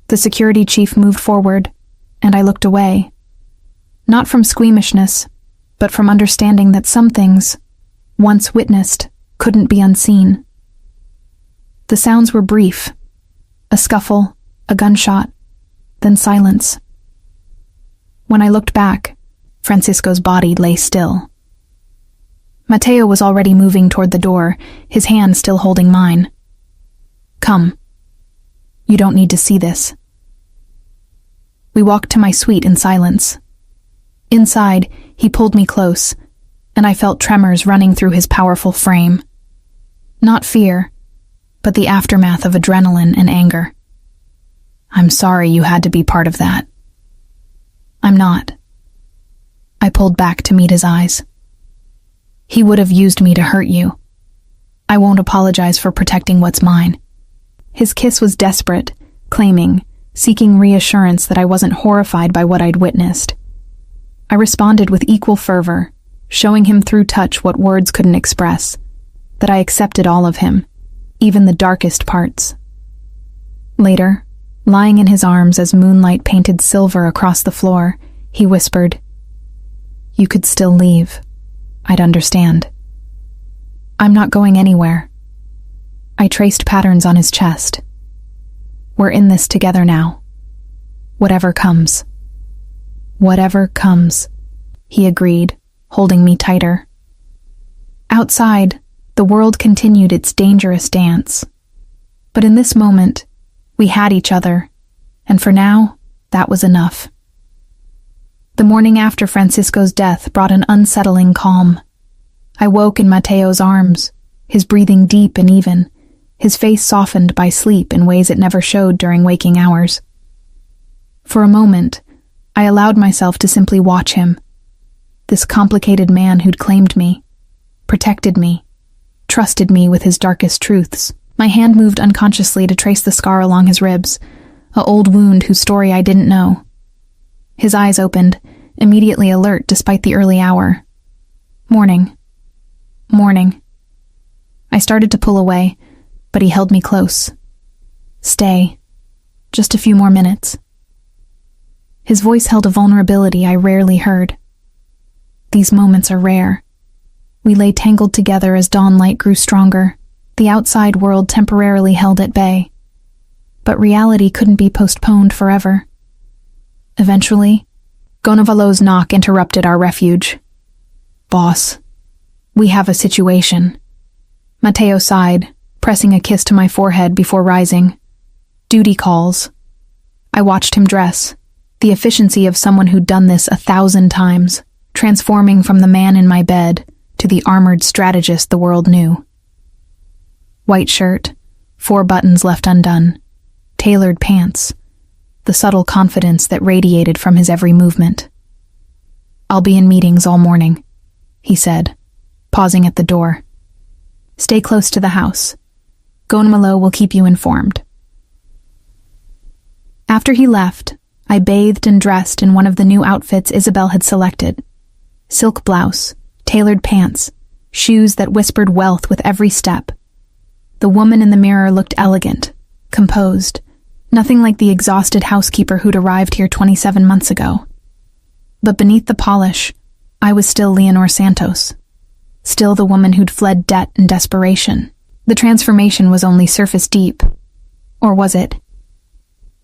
The security chief moved forward, and I looked away. Not from squeamishness, but from understanding that some things, once witnessed, couldn't be unseen. The sounds were brief. A scuffle, a gunshot, then silence. When I looked back, Francisco's body lay still. Mateo was already moving toward the door, his hand still holding mine. Come. You don't need to see this. We walked to my suite in silence. Inside, he pulled me close, and I felt tremors running through his powerful frame. Not fear, but the aftermath of adrenaline and anger. I'm sorry you had to be part of that. I'm not. I pulled back to meet his eyes. He would have used me to hurt you. I won't apologize for protecting what's mine. His kiss was desperate, claiming, seeking reassurance that I wasn't horrified by what I'd witnessed. I responded with equal fervor, showing him through touch what words couldn't express, that I accepted all of him, even the darkest parts. Later, lying in his arms as moonlight painted silver across the floor, he whispered, You could still leave. I'd understand. I'm not going anywhere. I traced patterns on his chest. We're in this together now. Whatever comes. Whatever comes, he agreed, holding me tighter. Outside, the world continued its dangerous dance. But in this moment, we had each other, and for now, that was enough. The morning after Francisco's death brought an unsettling calm. I woke in Mateo's arms, his breathing deep and even, his face softened by sleep in ways it never showed during waking hours. For a moment, I allowed myself to simply watch him, this complicated man who'd claimed me, protected me, trusted me with his darkest truths. My hand moved unconsciously to trace the scar along his ribs, an old wound whose story I didn't know. His eyes opened, immediately alert despite the early hour. Morning. Morning. I started to pull away, but he held me close. Stay. Just a few more minutes. His voice held a vulnerability I rarely heard. These moments are rare. We lay tangled together as dawn light grew stronger, the outside world temporarily held at bay. But reality couldn't be postponed forever. Eventually, Gonavalo's knock interrupted our refuge. Boss, we have a situation. Mateo sighed, pressing a kiss to my forehead before rising. Duty calls. I watched him dress, the efficiency of someone who'd done this 1,000 times, transforming from the man in my bed to the armored strategist the world knew. White shirt, 4 buttons left undone, tailored pants, the subtle confidence that radiated from his every movement. I'll be in meetings all morning, he said, pausing at the door. Stay close to the house. Gonamalo will keep you informed. After he left, I bathed and dressed in one of the new outfits Isabel had selected. Silk blouse, tailored pants, shoes that whispered wealth with every step. The woman in the mirror looked elegant, composed, nothing like the exhausted housekeeper who'd arrived here 27 months ago. But beneath the polish, I was still Leonor Santos, still the woman who'd fled debt and desperation. The transformation was only surface deep. Or was it?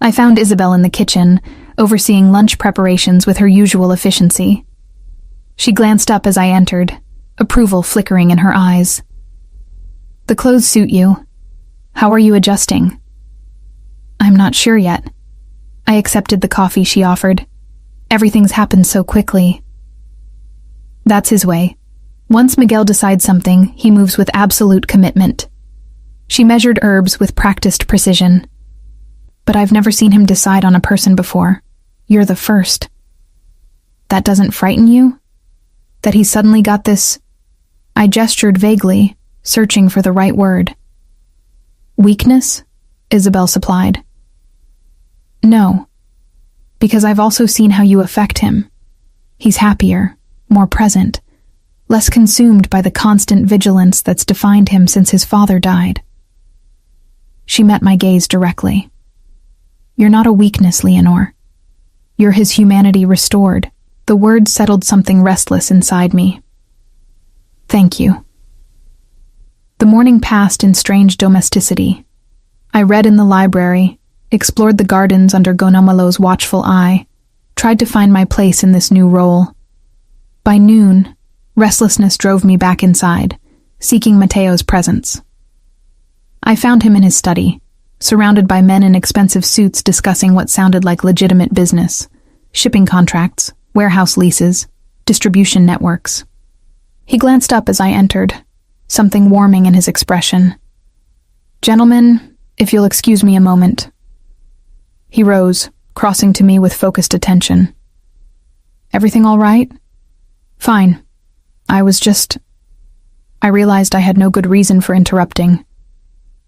I found Isabel in the kitchen, overseeing lunch preparations with her usual efficiency. She glanced up as I entered, approval flickering in her eyes. The clothes suit you. How are you adjusting? I'm not sure yet. I accepted the coffee she offered. Everything's happened so quickly. That's his way. Once Miguel decides something, he moves with absolute commitment. She measured herbs with practiced precision. but I've never seen him decide on a person before. You're the first. That doesn't frighten you? That he suddenly got this... I gestured vaguely, searching for the right word. Weakness? Isabel supplied. No, because I've also seen how you affect him. He's happier, more present, less consumed by the constant vigilance that's defined him since his father died. She met my gaze directly. You're not a weakness, Leonore. You're his humanity restored. The words settled something restless inside me. Thank you. The morning passed in strange domesticity. I read in the library, explored the gardens under Gonomolo's watchful eye, tried to find my place in this new role. By noon, restlessness drove me back inside, seeking Matteo's presence. I found him in his study, surrounded by men in expensive suits discussing what sounded like legitimate business, shipping contracts, warehouse leases, distribution networks. He glanced up as I entered, something warming in his expression. Gentlemen, if you'll excuse me a moment. He rose, crossing to me with focused attention. Everything all right? Fine. I realized I had no good reason for interrupting.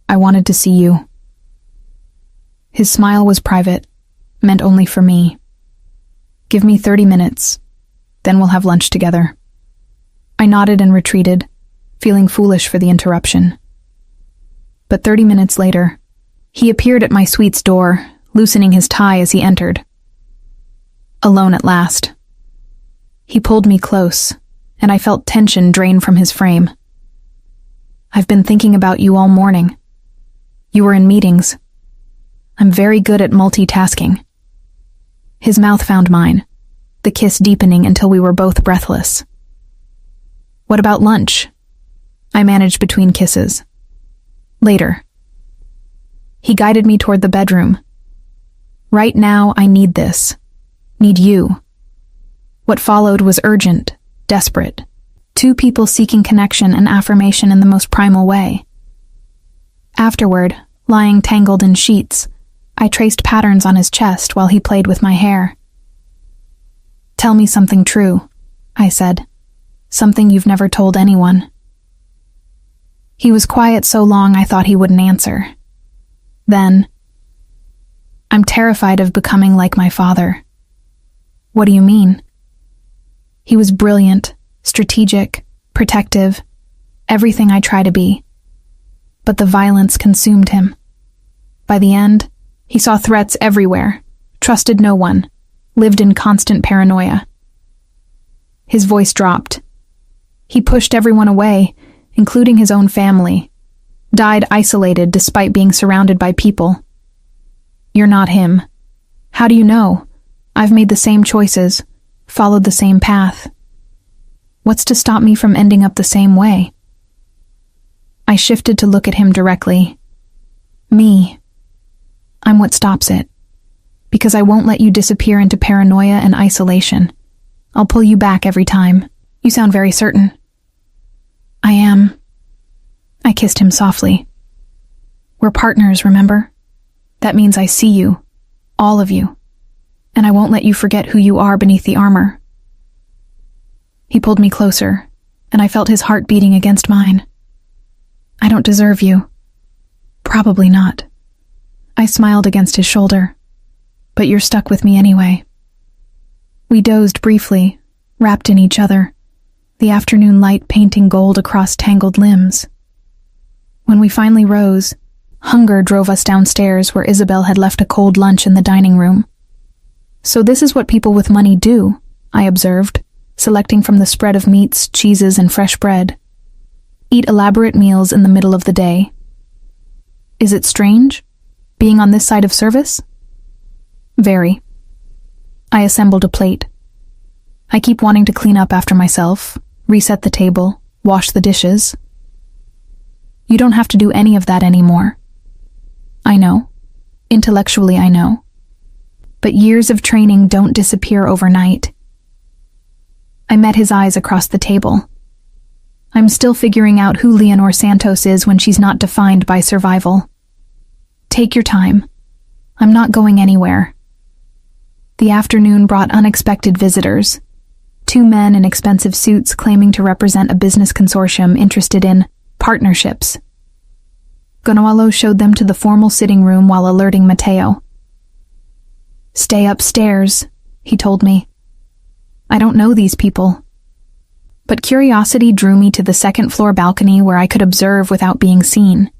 I wanted to see you. His smile was private, meant only for me. Give me 30 minutes, then we'll have lunch together. I nodded and retreated, feeling foolish for the interruption. But 30 minutes later, he appeared at my suite's door, loosening his tie as he entered. Alone at last. He pulled me close, and I felt tension drain from his frame. I've been thinking about you all morning. You were in meetings. I'm very good at multitasking. His mouth found mine, the kiss deepening until we were both breathless. What about lunch? I managed between kisses. Later. He guided me toward the bedroom. Right now, I need this. Need you. What followed was urgent, desperate. Two people seeking connection and affirmation in the most primal way. Afterward, lying tangled in sheets, I traced patterns on his chest while he played with my hair. Tell me something true, I said. Something you've never told anyone. He was quiet so long I thought he wouldn't answer. Then, I'm terrified of becoming like my father. What do you mean? He was brilliant, strategic, protective, everything I try to be. But the violence consumed him. By the end, he saw threats everywhere, trusted no one, lived in constant paranoia. His voice dropped. He pushed everyone away, including his own family, died isolated despite being surrounded by people. You're not him. How do you know? I've made the same choices, followed the same path. What's to stop me from ending up the same way? I shifted to look at him directly. Me. I'm what stops it. Because I won't let you disappear into paranoia and isolation. I'll pull you back every time. You sound very certain. I am. I kissed him softly. We're partners, remember? That means I see you. All of you. And I won't let you forget who you are beneath the armor. He pulled me closer, and I felt his heart beating against mine. I don't deserve you. Probably not. I smiled against his shoulder. But you're stuck with me anyway. We dozed briefly, wrapped in each other, the afternoon light painting gold across tangled limbs. When we finally rose, hunger drove us downstairs where Isabel had left a cold lunch in the dining room. So this is what people with money do, I observed, selecting from the spread of meats, cheeses, and fresh bread. Eat elaborate meals in the middle of the day. Is it strange, being on this side of service? Very. I assembled a plate. I keep wanting to clean up after myself, reset the table, wash the dishes. You don't have to do any of that anymore. I know. Intellectually, I know. But years of training don't disappear overnight. I met his eyes across the table. I'm still figuring out who Leonore Santos is when she's not defined by survival. Take your time. I'm not going anywhere. The afternoon brought unexpected visitors. 2 men in expensive suits claiming to represent a business consortium interested in partnerships. Gonzalo showed them to the formal sitting room while alerting Mateo. "Stay upstairs," he told me. I don't know these people. But curiosity drew me to the second-floor balcony where I could observe without being seen.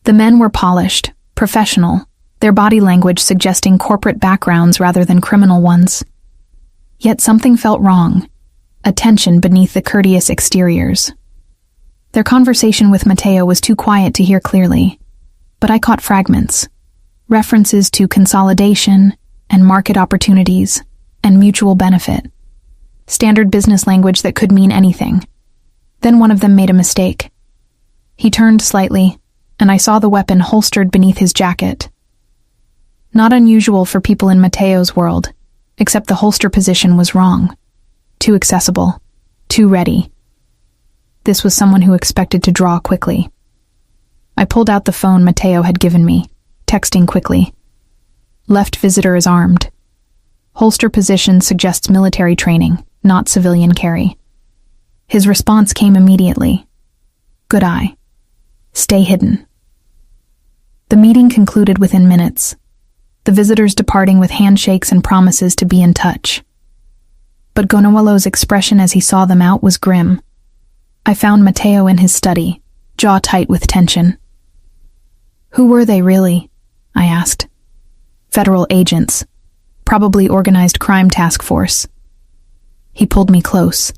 The men were polished, professional, their body language suggesting corporate backgrounds rather than criminal ones. Yet something felt wrong, a tension beneath the courteous exteriors. Their conversation with Mateo was too quiet to hear clearly, but I caught fragments, references to consolidation and market opportunities and mutual benefit. Standard business language that could mean anything. Then one of them made a mistake. He turned slightly, and I saw the weapon holstered beneath his jacket. Not unusual for people in Mateo's world, except the holster position was wrong. Too accessible. Too ready. This was someone who expected to draw quickly. I pulled out the phone Mateo had given me, texting quickly. Left visitor is armed. Holster position suggests military training, not civilian carry. His response came immediately. Good eye. Stay hidden. The meeting concluded within minutes, the visitors departing with handshakes and promises to be in touch. But Gonzalo's expression as he saw them out was grim. I found Mateo in his study, jaw tight with tension. Who were they really? I asked. Federal agents. Probably organized crime task force. He pulled me close.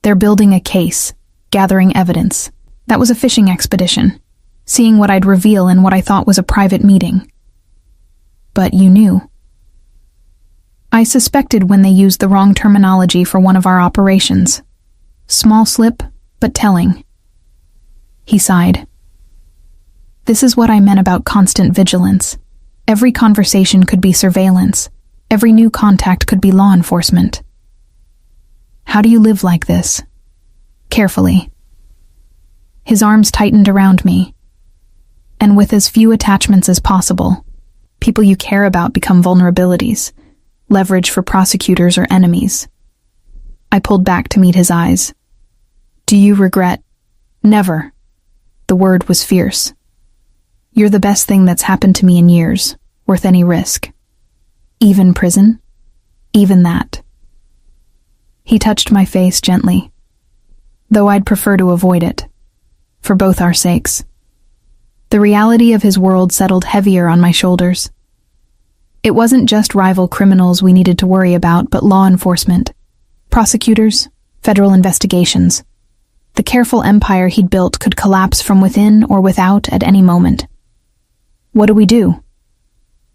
They're building a case, gathering evidence. That was a fishing expedition, seeing what I'd reveal in what I thought was a private meeting. But you knew. I suspected when they used the wrong terminology for one of our operations. Small slip, but telling. He sighed. This is what I meant about constant vigilance. Every conversation could be surveillance. Every new contact could be law enforcement. How do you live like this? Carefully. His arms tightened around me. And with as few attachments as possible, people you care about become vulnerabilities, leverage for prosecutors or enemies. I pulled back to meet his eyes. Do you regret? Never. The word was fierce. You're the best thing that's happened to me in years, worth any risk. Even prison? Even that. He touched my face gently, though I'd prefer to avoid it, for both our sakes. The reality of his world settled heavier on my shoulders. It wasn't just rival criminals we needed to worry about, but law enforcement, prosecutors, federal investigations. The careful empire he'd built could collapse from within or without at any moment. What do?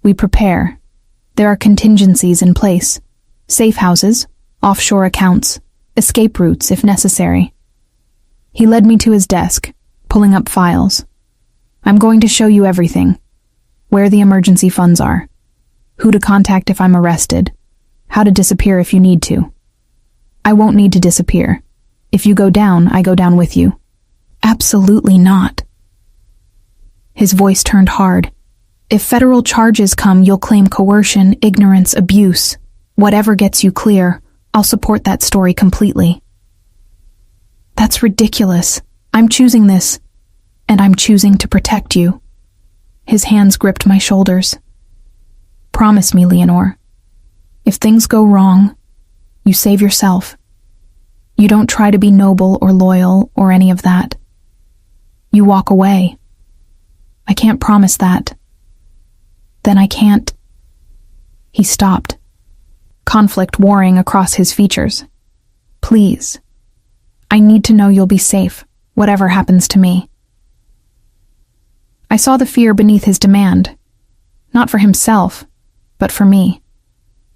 We prepare. There are contingencies in place. Safe houses, offshore accounts, escape routes if necessary. He led me to his desk, pulling up files. I'm going to show you everything. Where the emergency funds are. Who to contact if I'm arrested. How to disappear if you need to. I won't need to disappear. If you go down, I go down with you. Absolutely not. His voice turned hard. If federal charges come, you'll claim coercion, ignorance, abuse. Whatever gets you clear, I'll support that story completely. That's ridiculous. I'm choosing this, and I'm choosing to protect you. His hands gripped my shoulders. Promise me, Leonore. If things go wrong, you save yourself. You don't try to be noble or loyal or any of that. You walk away. I can't promise that. Then I can't. He stopped, conflict warring across his features. Please. I need to know you'll be safe, whatever happens to me. I saw the fear beneath his demand. Not for himself, but for me.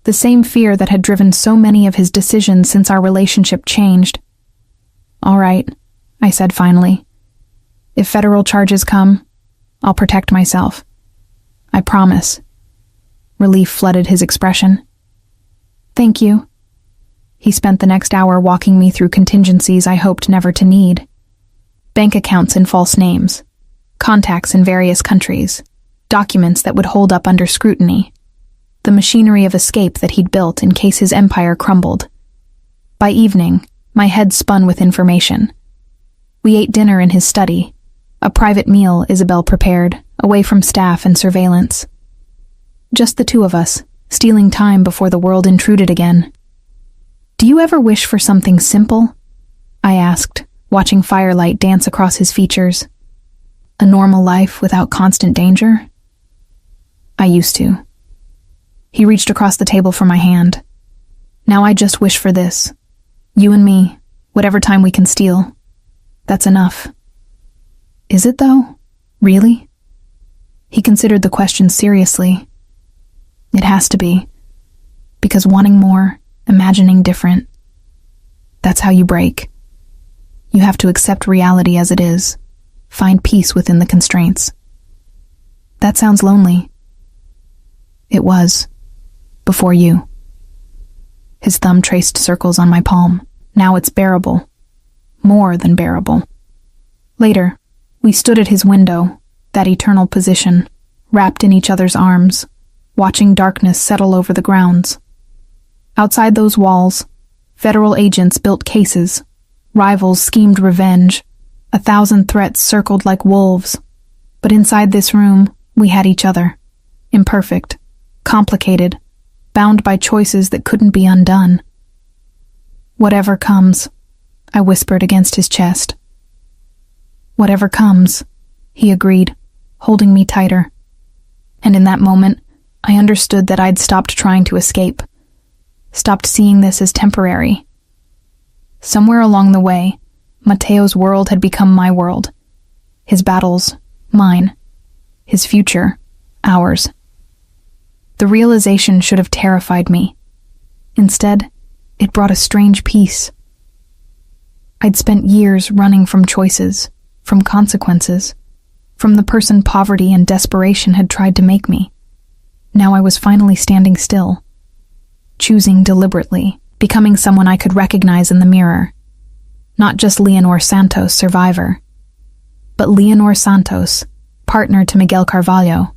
The same fear that had driven so many of his decisions since our relationship changed. All right, I said finally. If federal charges come, I'll protect myself. I promise. Relief flooded his expression. Thank you. He spent the next hour walking me through contingencies I hoped never to need. Bank accounts in false names, contacts in various countries, documents that would hold up under scrutiny, the machinery of escape that he'd built in case his empire crumbled. By evening, my head spun with information. We ate dinner in his study, a private meal Isabel prepared, away from staff and surveillance. Just the two of us, stealing time before the world intruded again. "Do you ever wish for something simple?" I asked, watching firelight dance across his features. "A normal life without constant danger?" "I used to." He reached across the table for my hand. "Now I just wish for this. You and me, whatever time we can steal. That's enough." "Is it, though? Really?" He considered the question seriously. "It has to be. Because wanting more, imagining different, that's how you break. You have to accept reality as it is, find peace within the constraints." "That sounds lonely." "It was. Before you." His thumb traced circles on my palm. "Now it's bearable. More than bearable." Later, we stood at his window, that eternal position, wrapped in each other's arms, watching darkness settle over the grounds. Outside those walls, federal agents built cases, rivals schemed revenge, 1,000 threats circled like wolves. But inside this room, we had each other, imperfect, complicated, bound by choices that couldn't be undone. "Whatever comes," I whispered against his chest. "Whatever comes," he agreed, holding me tighter. And in that moment, I understood that I'd stopped trying to escape, stopped seeing this as temporary. Somewhere along the way, Mateo's world had become my world. His battles, mine. His future, ours. The realization should have terrified me. Instead, it brought a strange peace. I'd spent years running from choices, from consequences, from the person poverty and desperation had tried to make me. Now I was finally standing still, choosing deliberately, becoming someone I could recognize in the mirror. Not just Leonor Santos, survivor, but Leonor Santos, partner to Miguel Carvalho.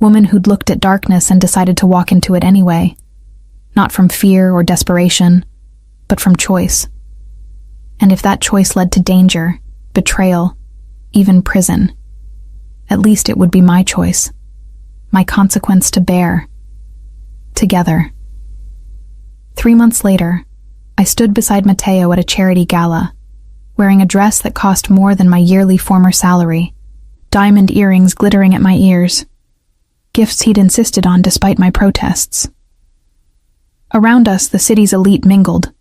Woman who'd looked at darkness and decided to walk into it anyway, not from fear or desperation, but from choice. And if that choice led to danger, betrayal, even prison, at least it would be my choice, my consequence to bear. Together. 3 months later, I stood beside Mateo at a charity gala, wearing a dress that cost more than my yearly former salary, diamond earrings glittering at my ears, gifts he'd insisted on despite my protests. Around us, the city's elite mingled,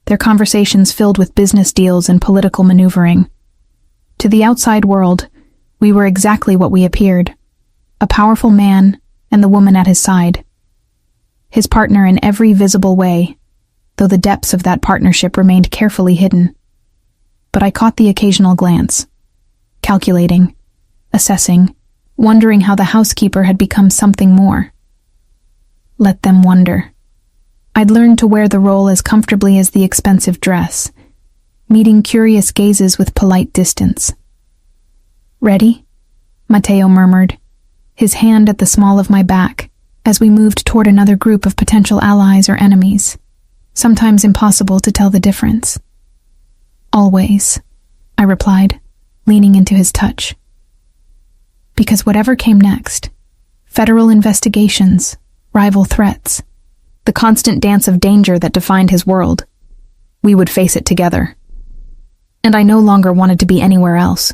their conversations filled with business deals and political maneuvering. To the outside world, we were exactly what we appeared, a powerful man and the woman at his side. His partner in every visible way, though the depths of that partnership remained carefully hidden. But I caught the occasional glance, calculating, assessing, wondering how the housekeeper had become something more. Let them wonder. I'd learned to wear the role as comfortably as the expensive dress, meeting curious gazes with polite distance. "Ready?" Mateo murmured, his hand at the small of my back, as we moved toward another group of potential allies or enemies, sometimes impossible to tell the difference. "Always," I replied, leaning into his touch. Because whatever came next, federal investigations, rival threats, the constant dance of danger that defined his world, we would face it together. And I no longer wanted to be anywhere else.